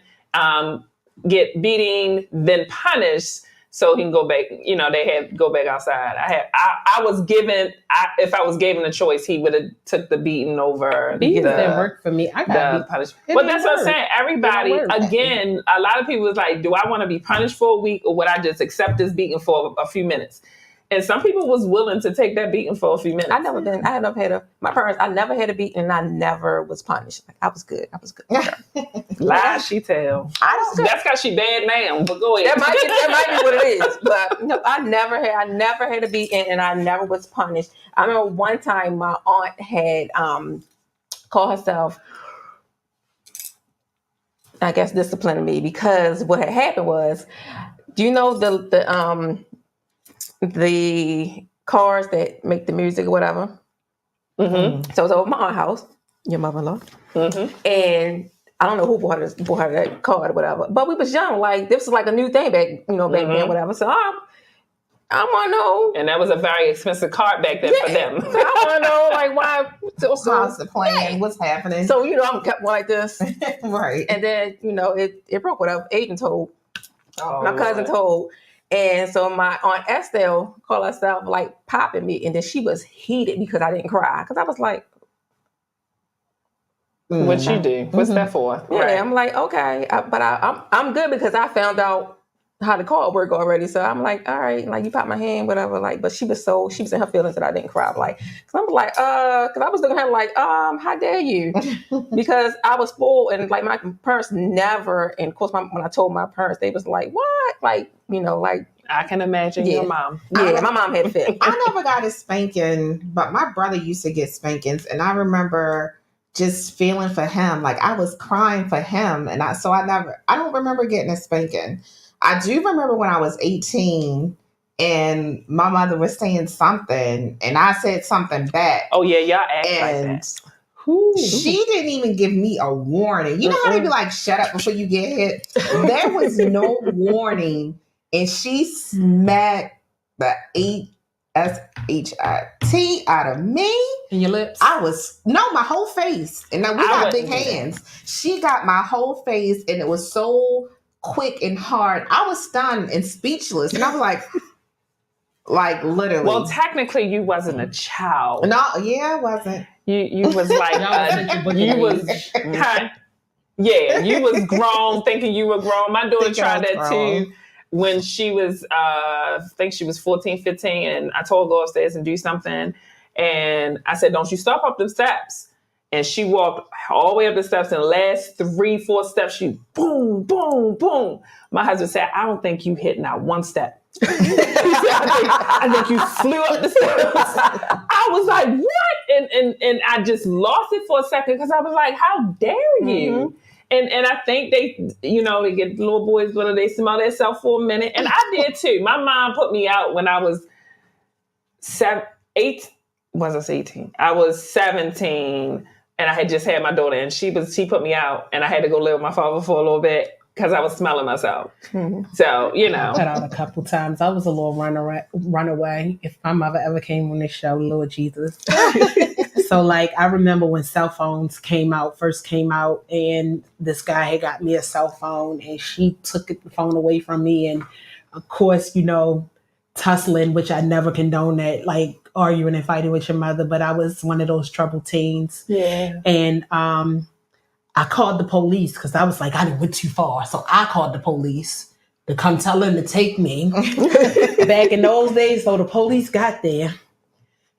[SPEAKER 2] than punished. so he can go back. You know, they had to go back outside. I was given. If I was given a choice, he would have took the beating over
[SPEAKER 5] Beatings didn't work for me. I got
[SPEAKER 2] the punishment. But that's what I'm saying. Everybody, again, a lot of people was like, "Do I want to be punished for a week, or would I just accept this beating for a few minutes?" And some people was willing to take that beating for a few minutes.
[SPEAKER 3] I never had my parents, I never had a beating and I never was punished. Like, I was good.
[SPEAKER 2] Lies she tell. That's because she bad now, but go ahead.
[SPEAKER 3] That might be what it is. But no, I never had a beating and I never was punished. I remember one time my aunt had called herself, I guess, disciplining me, because what had happened was, do you know the cars that make the music or whatever?
[SPEAKER 2] Mm-hmm.
[SPEAKER 3] So it was over my aunt's house, your mother-in-law.
[SPEAKER 2] Mm-hmm.
[SPEAKER 3] And I don't know who bought her that card or whatever. But we was young, like this was like a new thing back then, whatever. So I want to know.
[SPEAKER 2] And that was a very expensive card back then for them.
[SPEAKER 3] So I want to know, like, why.
[SPEAKER 1] How's the plan? What's happening?
[SPEAKER 3] So, I'm kept like this.
[SPEAKER 1] Right.
[SPEAKER 3] And then, it broke whatever agent told. My cousin told. And so my Aunt Estelle called herself like popping me. And then she was heated because I didn't cry. Because I was like,
[SPEAKER 2] what you do? What's that for?
[SPEAKER 3] Yeah,
[SPEAKER 2] right.
[SPEAKER 3] I'm like, okay. But I'm good because I found out how the card work already. So I'm like, all right, like you popped my hand, whatever. Like, but she was in her feelings that I didn't cry. Like, cause I was like, cause I was looking at her like, how dare you? Because I was spoiled and like my parents never, and of course when I told my parents, they was like, what? Like, like.
[SPEAKER 2] I can imagine your mom.
[SPEAKER 3] Yeah, my mom had a fit.
[SPEAKER 1] I never got a spanking, but my brother used to get spankings, and I remember just feeling for him. Like I was crying for him, and I don't remember getting a spanking. I do remember when I was 18 and my mother was saying something and I said something back.
[SPEAKER 2] Oh yeah, y'all act like that.
[SPEAKER 1] She didn't even give me a warning. You know how they be like, shut up before you get hit? There was no warning. And she smacked the S-H-I-T out of me.
[SPEAKER 5] In your lips?
[SPEAKER 1] My whole face. And now we got big hands. She got my whole face and it was so quick and hard. I was stunned and speechless. And I was like literally.
[SPEAKER 2] Well, technically you wasn't a child.
[SPEAKER 1] No, I wasn't.
[SPEAKER 2] You was like, you was grown, thinking you were grown. My daughter tried that too when she was, I think she was 14, 15. And I told her to go upstairs and do something. And I said, don't you stop up the steps. And she walked all the way up the steps, and the last 3-4 steps, she boom, boom, boom. My husband said, I don't think you hit not one step. He said, I think you flew up the steps. I was like, what? And I just lost it for a second because I was like, how dare you? Mm-hmm. And I think they get little boys, whether they smell themselves for a minute. And I did too. My mom put me out when I was 18. I was 17. And I had just had my daughter, and she put me out, and I had to go live with my father for a little bit because I was smelling myself. Mm-hmm. So,
[SPEAKER 5] I cut out a couple times. I was a little runaway. If my mother ever came on this show, Lord Jesus. So, like, I remember when cell phones first came out, and this guy had got me a cell phone, and she took the phone away from me, and of course, tussling, which I never condone that, like arguing and fighting with your mother, but I was one of those troubled teens.
[SPEAKER 2] Yeah.
[SPEAKER 5] And I called the police because I was like, I done went too far. So I called the police to come tell them to take me back in those days. So the police got there.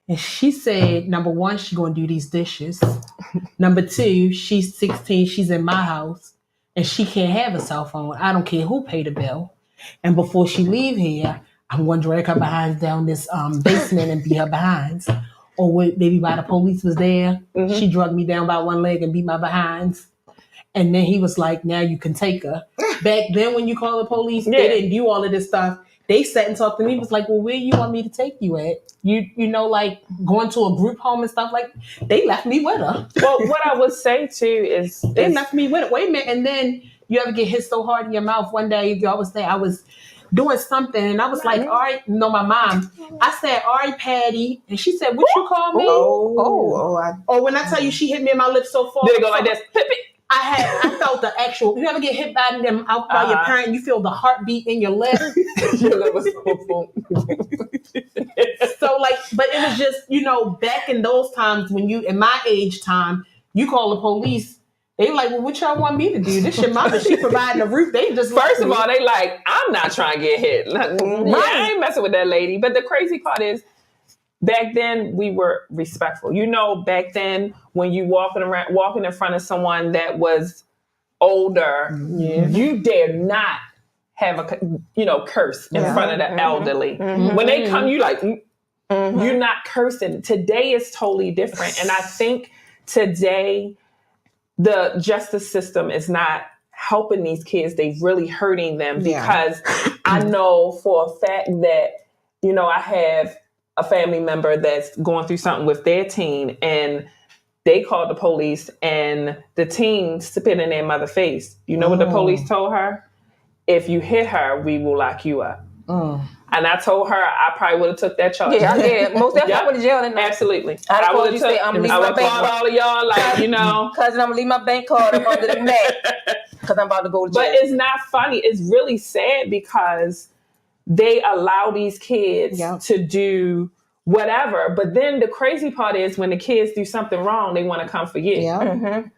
[SPEAKER 5] And she said, number one, she's going to do these dishes. Number two, she's 16. She's in my house. And she can't have a cell phone. I don't care who paid the bill. And before she leave here, I'm going to drag her behinds down this basement and beat her behinds. Or maybe while the police was there, she drugged me down by one leg and beat my behinds. And then he was like, now you can take her. Back then when you call the police, they didn't do all of this stuff. They sat and talked to me. It was like, well, where you want me to take you at? Like going to a group home and stuff like they left me with her.
[SPEAKER 2] Well, what I would say too is...
[SPEAKER 5] They left me with her. Wait a minute. And then you ever get hit so hard in your mouth one day, I was doing something and I was like, all right, my mom. I said, all right, Patty. And she said, what you call me?
[SPEAKER 1] Oh,
[SPEAKER 5] when I tell you she hit me in my lips so far.
[SPEAKER 2] Did it go like this?
[SPEAKER 5] I felt the actual. You ever get hit by them out by your parent? You feel the heartbeat in your lip.
[SPEAKER 2] Your lip was
[SPEAKER 5] So like, but it was just, back in those times when in my age time, you call the police. They like, well, what y'all want me to do? This your mama. She providing the roof. They just
[SPEAKER 2] first of all, they like, I'm not trying to get hit. I ain't messing with that lady. But the crazy part is, back then we were respectful. Back then when you walking in front of someone that was older, you dare not have a curse in front of the elderly. When they come, you like, you're not cursing. Today is totally different, and I think today the justice system is not helping these kids. They're really hurting them because I know for a fact that I have a family member that's going through something with their teen, and they called the police, and the teen spit in their mother's face. You know what the police told her? If you hit her, we will lock you up. And I told her I probably would have took that charge.
[SPEAKER 3] Yeah, I did. Most definitely I went to jail.
[SPEAKER 2] Absolutely.
[SPEAKER 3] I would have said, I'm going to leave my bank card.
[SPEAKER 2] all of y'all, like,
[SPEAKER 3] Cousin, I'm going to leave my bank card up under the mat because I'm about to go to jail.
[SPEAKER 2] But it's not funny. It's really sad because they allow these kids to do whatever. But then the crazy part is when the kids do something wrong, they want to come for you.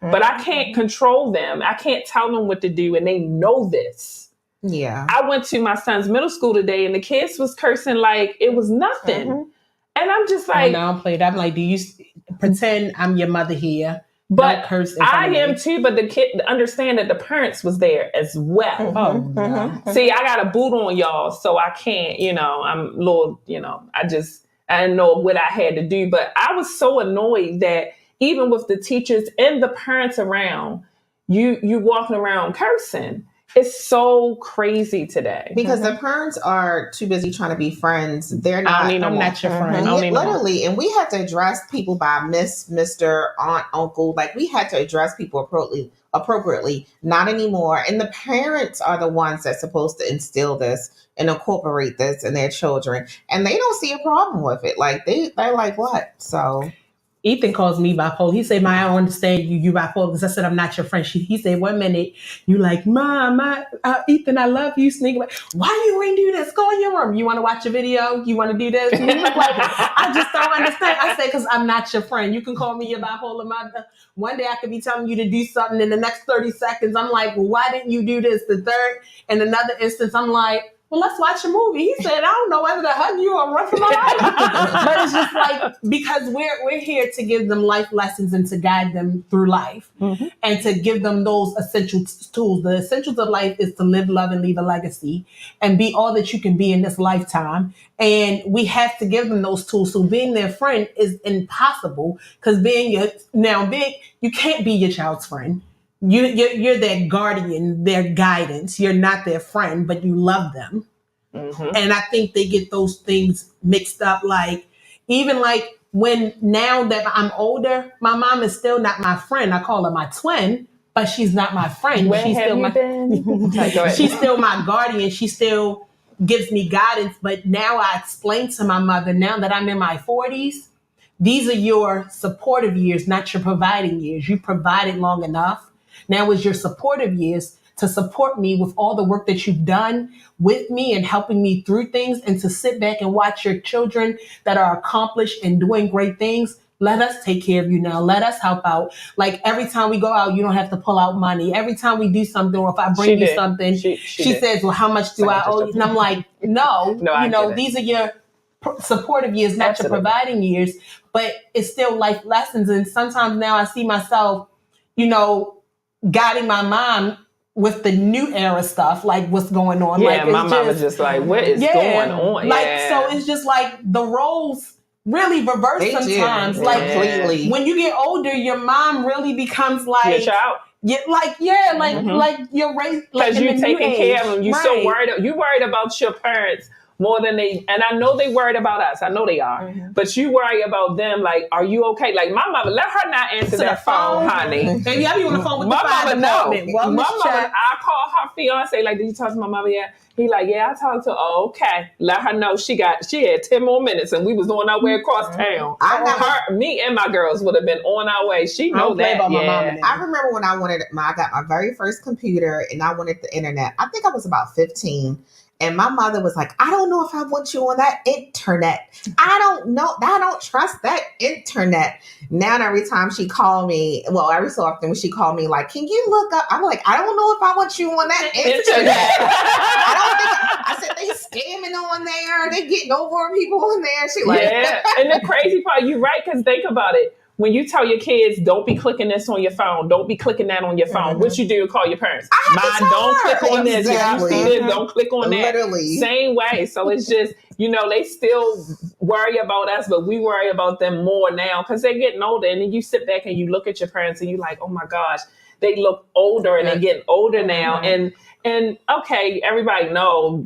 [SPEAKER 2] But I can't control them. I can't tell them what to do, and they know this.
[SPEAKER 1] Yeah.
[SPEAKER 2] I went to my son's middle school today, and the kids was cursing like it was nothing. And I'm just like,
[SPEAKER 5] I'm like, do you pretend I'm your mother here?
[SPEAKER 2] But I am too. But the kid understand that the parents was there as well. See, I got a boot on y'all, so I can't. I'm a little. I didn't know what I had to do. But I was so annoyed that even with the teachers and the parents around, you walking around cursing. It's so crazy today.
[SPEAKER 1] Because the parents are too busy trying to be friends. They're not.
[SPEAKER 5] I'm not your friend.
[SPEAKER 1] Literally. And we had to address people by Miss, Mr., Aunt, Uncle. Like, we had to address people appropriately. Not anymore. And the parents are the ones that's supposed to instill this and incorporate this in their children. And they don't see a problem with it. Like, they're like, what? So...
[SPEAKER 5] Ethan calls me bipolar. He said, I don't understand you bipolar, because I said, I'm not your friend. He said, 1 minute, you like, Mom, Ethan, I love you. Sneak away. Why you ain't do this? Go in your room. You want to watch a video? You want to do this? And he was like, I just don't understand. I said, because I'm not your friend. You can call me your bipolar mother. One day I could be telling you to do something. In the next 30 seconds, I'm like, well, why didn't you do this? The third, in another instance, I'm like, well, let's watch a movie. He said, I don't know whether to hug you or run for my life. But it's just like, because we're here to give them life lessons and to guide them through life and to give them those essential tools. The essentials of life is to live, love, and leave a legacy and be all that you can be in this lifetime. And we have to give them those tools. So being their friend is impossible, because you can't be your child's friend. You're their guardian, their guidance. You're not their friend, but you love them. And I think they get those things mixed up. Like, even like when now that I'm older, my mom is still not my friend. I call her my twin, but she's not my friend. She's still my guardian. She still gives me guidance. But now I explain to my mother, now that I'm in my 40s, these are your supportive years, not your providing years. You provided long enough. Now is your supportive years to support me with all the work that you've done with me and helping me through things, and to sit back and watch your children that are accomplished and doing great things. Let us take care of you now. Let us help out. Like, every time we go out, you don't have to pull out money. Every time we do something, or if I bring you something, she says, well, how much do I owe you? And I'm like, no, these are your supportive years, not your providing years, but it's still life lessons. And sometimes now I see myself, guiding my mom with the new era stuff, like what's going on.
[SPEAKER 2] Yeah, like, my mom was just like, what is going on?
[SPEAKER 5] So it's just like the roles really reverse sometimes. Like, completely. When you get older, your mom really becomes like
[SPEAKER 2] your child.
[SPEAKER 5] Like you're raised,
[SPEAKER 2] because you're taking care of them. You're so worried. You worried about your parents more than they, and I know they worried about us. I know they are. But you worry about them, like, are you okay? Like, my mother, let her not answer that phone, honey.
[SPEAKER 5] Baby, I be on the phone with my
[SPEAKER 2] mother.
[SPEAKER 5] No.
[SPEAKER 2] Well, my mother, I call her fiance, like, did you talk to my mother yet? He like, yeah, I talked to her. Oh, okay. Let her know she had 10 more minutes and we was on our way across town. Me and my girls would have been on our way. She
[SPEAKER 5] I
[SPEAKER 2] know
[SPEAKER 5] don't play
[SPEAKER 2] that.
[SPEAKER 5] about my mom
[SPEAKER 2] Yeah.
[SPEAKER 5] and them.
[SPEAKER 1] I remember when I got my very first computer and I wanted the internet. I think I was about 15. And my mother was like, I don't know if I want you on that internet. I don't know. I don't trust that internet. Now, every time she called me, well, every so often when she called me, like, can you look up? I'm like, I don't know if I want you on that internet. I said, they scamming on there. They getting over on people on there. She like,
[SPEAKER 2] yeah. And the crazy part, you're right, because think about it. When you tell your kids, don't be clicking this on your phone, don't be clicking that on your phone, what you do, call your parents. Don't click on this.
[SPEAKER 1] Exactly.
[SPEAKER 2] You see this, don't click on that.
[SPEAKER 1] Literally.
[SPEAKER 2] Same way. So it's just, they still worry about us, but we worry about them more now because they're getting older. And then you sit back and you look at your parents and you're like, oh my gosh, they look older and they're getting older now. And okay, everybody know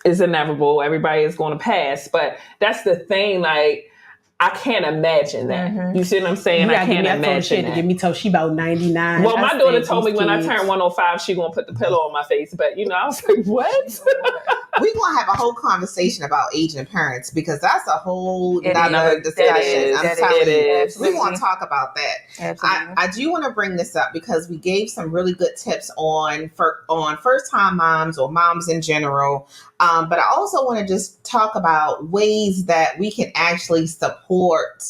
[SPEAKER 2] it's inevitable. Everybody is going to pass. But that's the thing, like, I can't imagine that. You see what I'm saying? I can't imagine that.
[SPEAKER 5] Give me till she about 99.
[SPEAKER 2] Well, my daughter told me when I turn 105, she gonna put the pillow on my face. But I was like, what?
[SPEAKER 1] We're gonna have a whole conversation about aging parents because that's a whole nother discussion. I'm telling you, we want to talk about that. I do want to bring this up because we gave some really good tips on first time moms or moms in general. But I also want to just talk about ways that we can actually support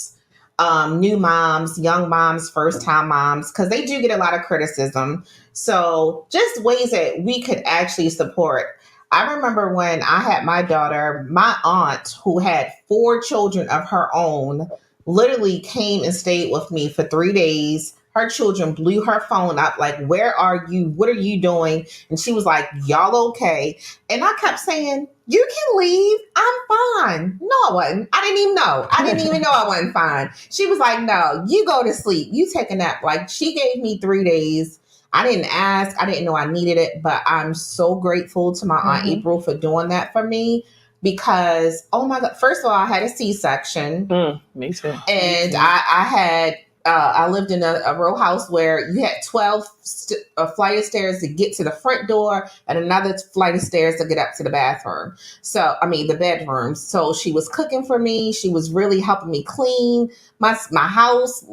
[SPEAKER 1] new moms, young moms, first time moms, because they do get a lot of criticism. So just ways that we could actually support. I remember when I had my daughter, my aunt, who had 4 children of her own, literally came and stayed with me for 3 days. Her children blew her phone up, like, where are you? What are you doing? And she was like, y'all okay? And I kept saying, you can leave. I'm fine. No, I wasn't. I didn't even know. I didn't even know I wasn't fine. She was like, no, you go to sleep. You take a nap. Like, she gave me 3 days. I didn't ask. I didn't know I needed it. But I'm so grateful to my Aunt April for doing that for me. Because, oh my God, first of all, I had a C-section.
[SPEAKER 2] Me too.
[SPEAKER 1] And I lived in a row house where you had 12 flight of stairs to get to the front door and another flight of stairs to get up to the bathroom. The bedroom. So she was cooking for me. She was really helping me clean my house,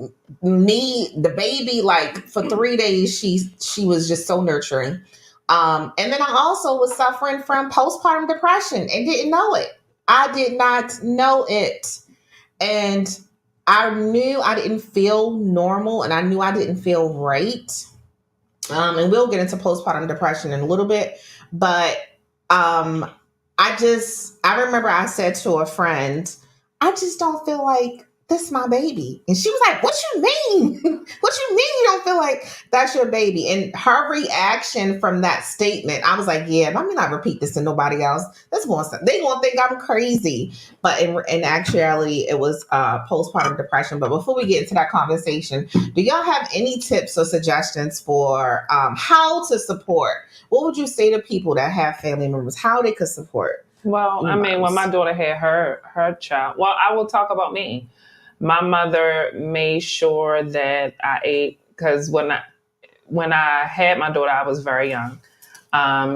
[SPEAKER 1] me, the baby. Like, for 3 days, she was just so nurturing. And then I also was suffering from postpartum depression and didn't know it. I did not know it. And I knew I didn't feel normal and I knew I didn't feel right. And we'll get into postpartum depression in a little bit. But I remember I said to a friend, I just don't feel like this is my baby. And she was like, what you mean? What you mean you don't feel like that's your baby? And her reaction from that statement, I was like, yeah, let me not repeat this to nobody else. They going to think I'm crazy. But in actuality, it was postpartum depression. But before we get into that conversation, do y'all have any tips or suggestions for how to support? What would you say to people that have family members, how they could support?
[SPEAKER 2] Well, when my daughter had her child, well, I will talk about me. My mother made sure that I ate, because when I had my daughter, I was very young.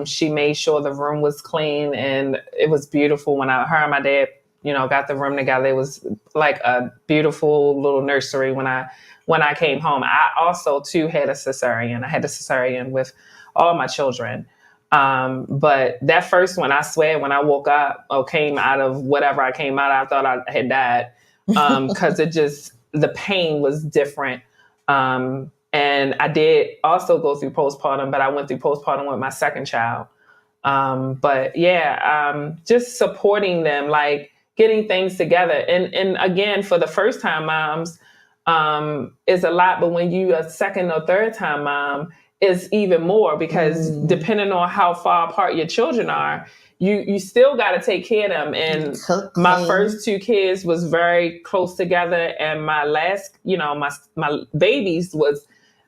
[SPEAKER 2] She made sure the room was clean and it was beautiful. When her and my dad, got the room together, it was like a beautiful little nursery when I came home. I also too had a cesarean. I had a cesarean with all my children. But that first one, I swear, when I woke up or came out of whatever I came out of, I thought I had died. Because the pain was different. And I did also go through postpartum, but I went through postpartum with my second child. Just supporting them, like getting things together. And again, for the first time moms, is a lot, but when you a second or third time mom, it's even more, because depending on how far apart your children are, you still got to take care of them. And my first 2 kids was very close together. And my last, my babies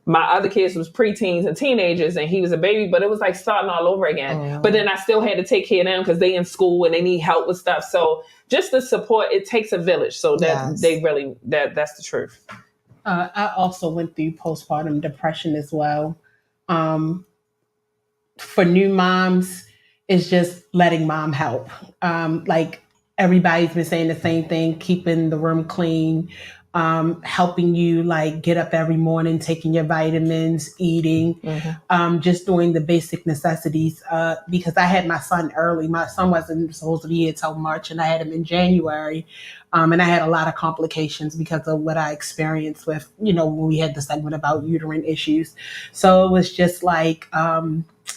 [SPEAKER 2] my other kids was preteens and teenagers, and he was a baby, but it was like starting all over again. But then I still had to take care of them because they in school and they need help with stuff. So just the support, it takes a village. So that's the truth.
[SPEAKER 5] I also went through postpartum depression as well. For new moms, is just letting mom help. Like everybody's been saying the same thing, keeping the room clean, helping you like get up every morning, taking your vitamins, eating, just doing the basic necessities. Because I had my son early. My son wasn't supposed to be here till March, and I had him in January. And I had a lot of complications because of what I experienced with, when we had the segment about uterine issues. So it was just like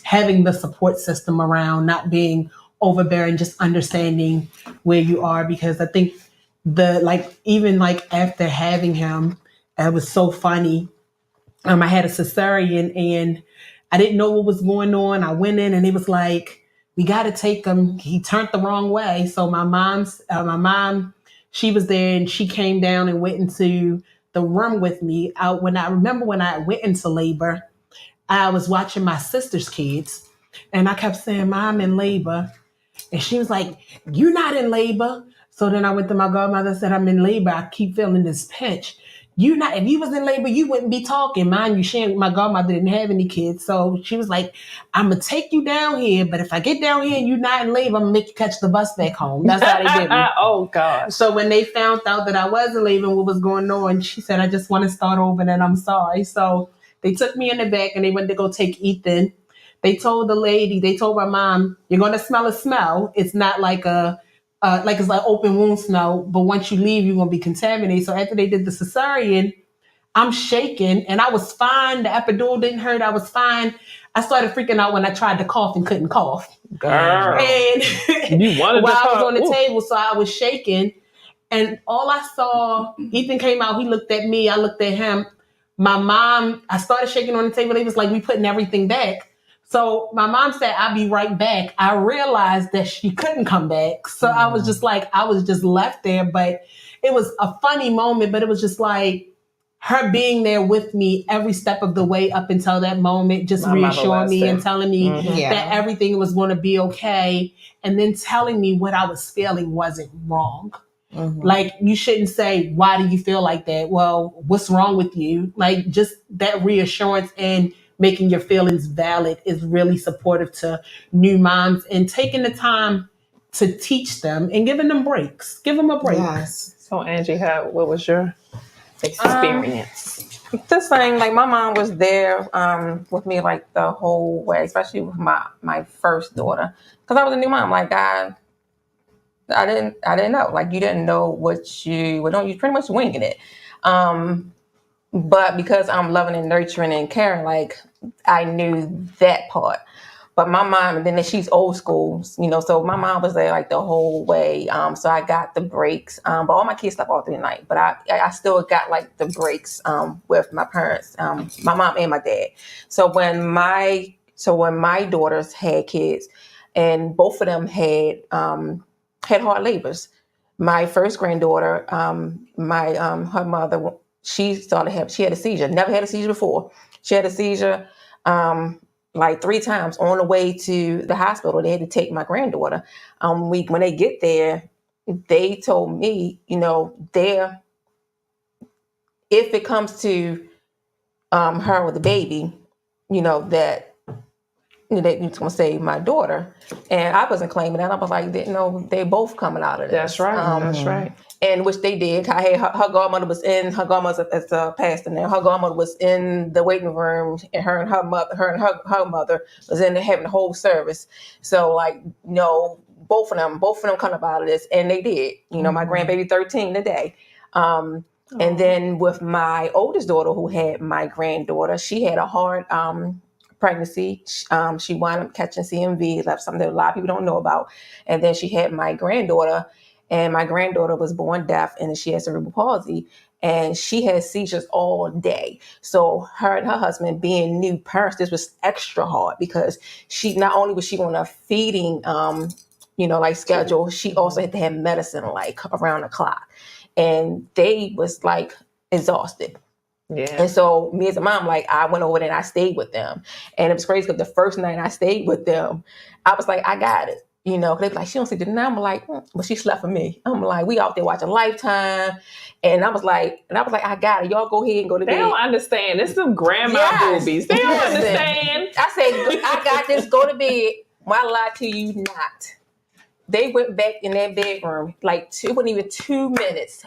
[SPEAKER 5] having the support system around, not being overbearing, just understanding where you are. Because I think even after having him, it was so funny. I had a cesarean and I didn't know what was going on. I went in and it was like, we got to take him. He turned the wrong way. So my mom, she was there and she came down and went into the room with me. When I went into labor, I was watching my sister's kids and I kept saying, Mom, in labor. And she was like, you're not in labor. So then I went to my godmother and said, I'm in labor. I keep feeling this pinch. If you was in labor, you wouldn't be talking. Mind you, my godmother didn't have any kids. So she was like, I'm going to take you down here. But if I get down here and you're not in labor, I'm going to make you catch the bus back home. That's how they did me.
[SPEAKER 2] Oh, gosh.
[SPEAKER 5] So when they found out that I was in labor and what was going on, she said, I just want to start over and I'm sorry. So they took me in the back and they went to go take Ethan. They told my mom, you're going to smell a smell. It's not like it's like open wound smell, but once you leave, you're going to be contaminated. So after they did the cesarean, I'm shaking and I was fine. The epidural didn't hurt. I was fine. I started freaking out when I tried to cough and couldn't cough.
[SPEAKER 2] Girl.
[SPEAKER 5] And
[SPEAKER 2] you wanted
[SPEAKER 5] while
[SPEAKER 2] to
[SPEAKER 5] I was on the
[SPEAKER 2] Ooh.
[SPEAKER 5] table, so I was shaking. And all I saw, Ethan came out, he looked at me, I looked at him. My mom, I started shaking on the table. They was like, we putting everything back. So my mom said, I'll be right back. I realized that she couldn't come back. So I was just left there. But it was a funny moment, but it was just like her being there with me every step of the way up until that moment, just reassuring me and telling me that everything was going to be okay. And then telling me what I was feeling wasn't wrong. Like, you shouldn't say, why do you feel like that? Well, what's wrong with you? Like, just that reassurance and making your feelings valid is really supportive to new moms, and taking the time to teach them and giving them breaks. Give them a break.
[SPEAKER 1] Yes.
[SPEAKER 2] So Angie, what was your experience?
[SPEAKER 3] This thing, like my mom was there with me like the whole way, especially with my first daughter, because I was a new mom. Like I didn't know. Like, you didn't know what you were doing. You pretty much winging it. But because I'm loving and nurturing and caring, like I knew that part. But my mom, and then she's old school, so my mom was there like the whole way. So I got the breaks. But all my kids slept all through the night. But I still got like the breaks with my parents, my mom and my dad. So when my daughters had kids, and both of them had hard labors. My first granddaughter, her mother, she had a seizure. Never had a seizure before. She had a seizure like 3 times on the way to the hospital. They had to take my granddaughter. When they get there, they told me, if it comes to her with the baby, that they going to save my daughter. And I wasn't claiming that. I was like, they both coming out of this.
[SPEAKER 2] That's right. That's right.
[SPEAKER 3] And which they did. I had her godmother was in. Her godmother is a pastor now. Her godmother was in the waiting room, and her mother was in there having the whole service. So both of them come up out of this, and they did. My grandbaby 13 today. And then with my oldest daughter, who had my granddaughter, she had a hard pregnancy. She wound up catching CMV, that's something that a lot of people don't know about. And then she had my granddaughter, and my granddaughter was born deaf, and she has cerebral palsy, and she had seizures all day. So her and her husband, being new parents, this was extra hard, because she not only was she on a feeding schedule, she also had to have medicine like around the clock, and they was like exhausted.
[SPEAKER 2] Yeah.
[SPEAKER 3] And so me as a mom, like, I went over there and I stayed with them. And it was crazy because the first night I stayed with them, I was like, I got it. Cause they be like, she don't sleep. And I'm like, but she slept for me. I'm like, we out there watching Lifetime. And I was like, I got it. Y'all go ahead and go to bed.
[SPEAKER 2] They don't understand. It's some grandma boobies. They don't understand.
[SPEAKER 3] I said, I got this. Go to bed. Well, I lie to you not. They went back in that bedroom like it wasn't even 2 minutes.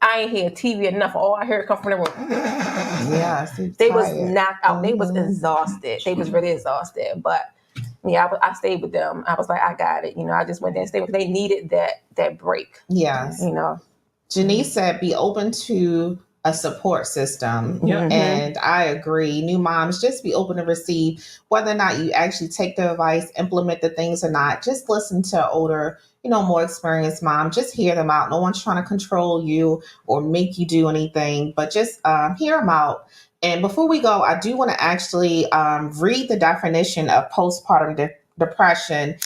[SPEAKER 3] I ain't hear TV enough. All I heard come from the room.
[SPEAKER 1] Yeah,
[SPEAKER 3] They was knocked out. They was
[SPEAKER 1] Mhm.
[SPEAKER 3] exhausted. They was really exhausted. But yeah, I stayed with them. I was like, I got it. I just went there and stayed with them. They needed that break.
[SPEAKER 1] Yes. Janice said be open to a support system.
[SPEAKER 5] Yeah.
[SPEAKER 1] And I agree. New moms, just be open to receive whether or not you actually take the advice, implement the things or not. Just listen to older, more experienced mom. Just hear them out. No one's trying to control you or make you do anything, but just hear them out. And before we go, I do want to actually read the definition of postpartum depression.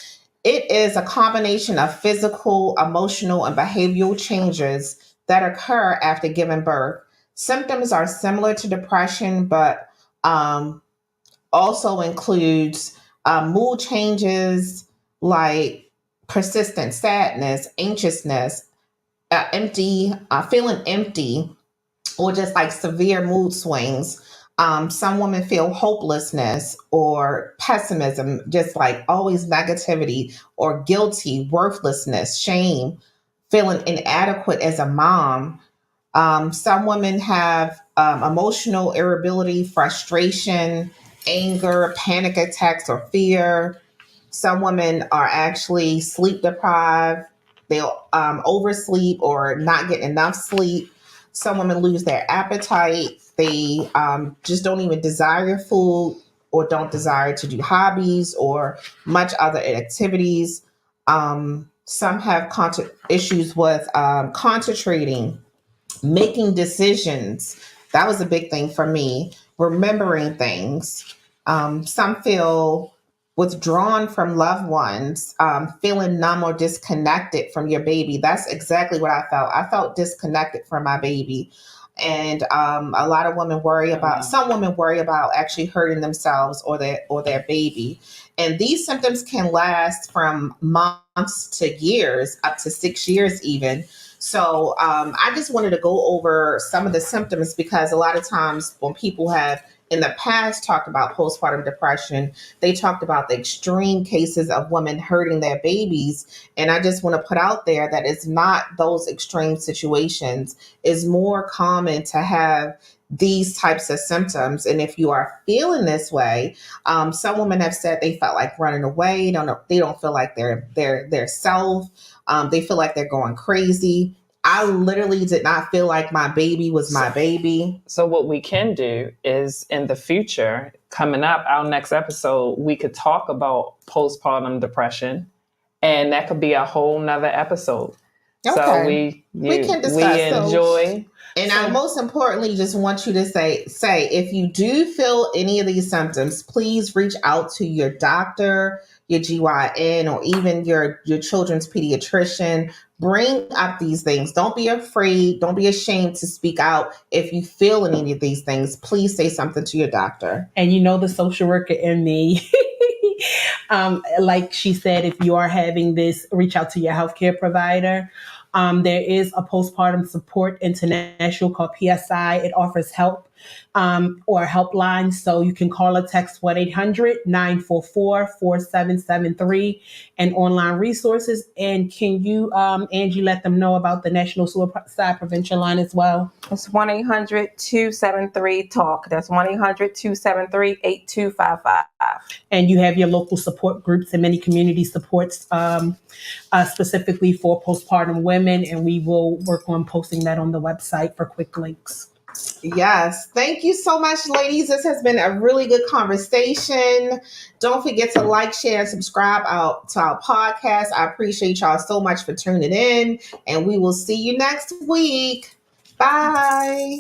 [SPEAKER 1] It is a combination of physical, emotional, and behavioral changes that occur after giving birth. Symptoms are similar to depression, but um, also includes mood changes like persistent sadness, anxiousness, feeling empty, or just like severe mood swings. Some women feel hopelessness or pessimism, just like always negativity or guilty, worthlessness, shame, feeling inadequate as a mom. Some women have emotional irritability, frustration, anger, panic attacks, or fear. Some women are actually sleep deprived. They'll oversleep or not get enough sleep. Some women lose their appetite. They just don't even desire food or don't desire to do hobbies or much other activities. Some have issues with concentrating, making decisions. That was a big thing for me. Remembering things. Some feel withdrawn from loved ones, feeling numb or disconnected from your baby. That's exactly what I felt. I felt disconnected from my baby. And a lot of women worry about, some women worry about actually hurting themselves or their baby. And these symptoms can last from months to years, up to 6 years even. So I just wanted to go over some of the symptoms because a lot of times when people have in the past talked about postpartum depression, they talked about the extreme cases of women hurting their babies. And I just want to put out there that it's not those extreme situations. It's more common to have these types of symptoms. And if you are feeling this way, some women have said they felt like running away. They don't feel like they're self. They feel like they're going crazy. I literally did not feel like my baby was my baby.
[SPEAKER 2] So what we can do is in the future, coming up, our next episode, we could talk about postpartum depression, and that could be a whole nother episode.
[SPEAKER 1] Okay.
[SPEAKER 2] So
[SPEAKER 1] we can discuss.
[SPEAKER 2] We enjoy.
[SPEAKER 1] And I most importantly just want you to say if you do feel any of these symptoms, please reach out to your doctor, your GYN, or even your children's pediatrician. Bring up these things. Don't be afraid. Don't be ashamed to speak out. If you feel any of these things, please say something to your doctor.
[SPEAKER 5] And the social worker in me, like she said, if you are having this, reach out to your healthcare provider. There is a postpartum support international called PSI. It offers help or helpline. So you can call or text 1-800-944-4773 and online resources. And can you, Angie, let them know about the National Suicide Prevention Line as well?
[SPEAKER 3] It's 1-800-273-TALK. That's 1-800-273-8255.
[SPEAKER 5] And you have your local support groups and many community supports specifically for postpartum women. And we will work on posting that on the website for quick links.
[SPEAKER 1] Yes. Thank you so much, ladies. This has been a really good conversation. Don't forget to like, share, and subscribe to our podcast. I appreciate y'all so much for tuning in, and we will see you next week. Bye.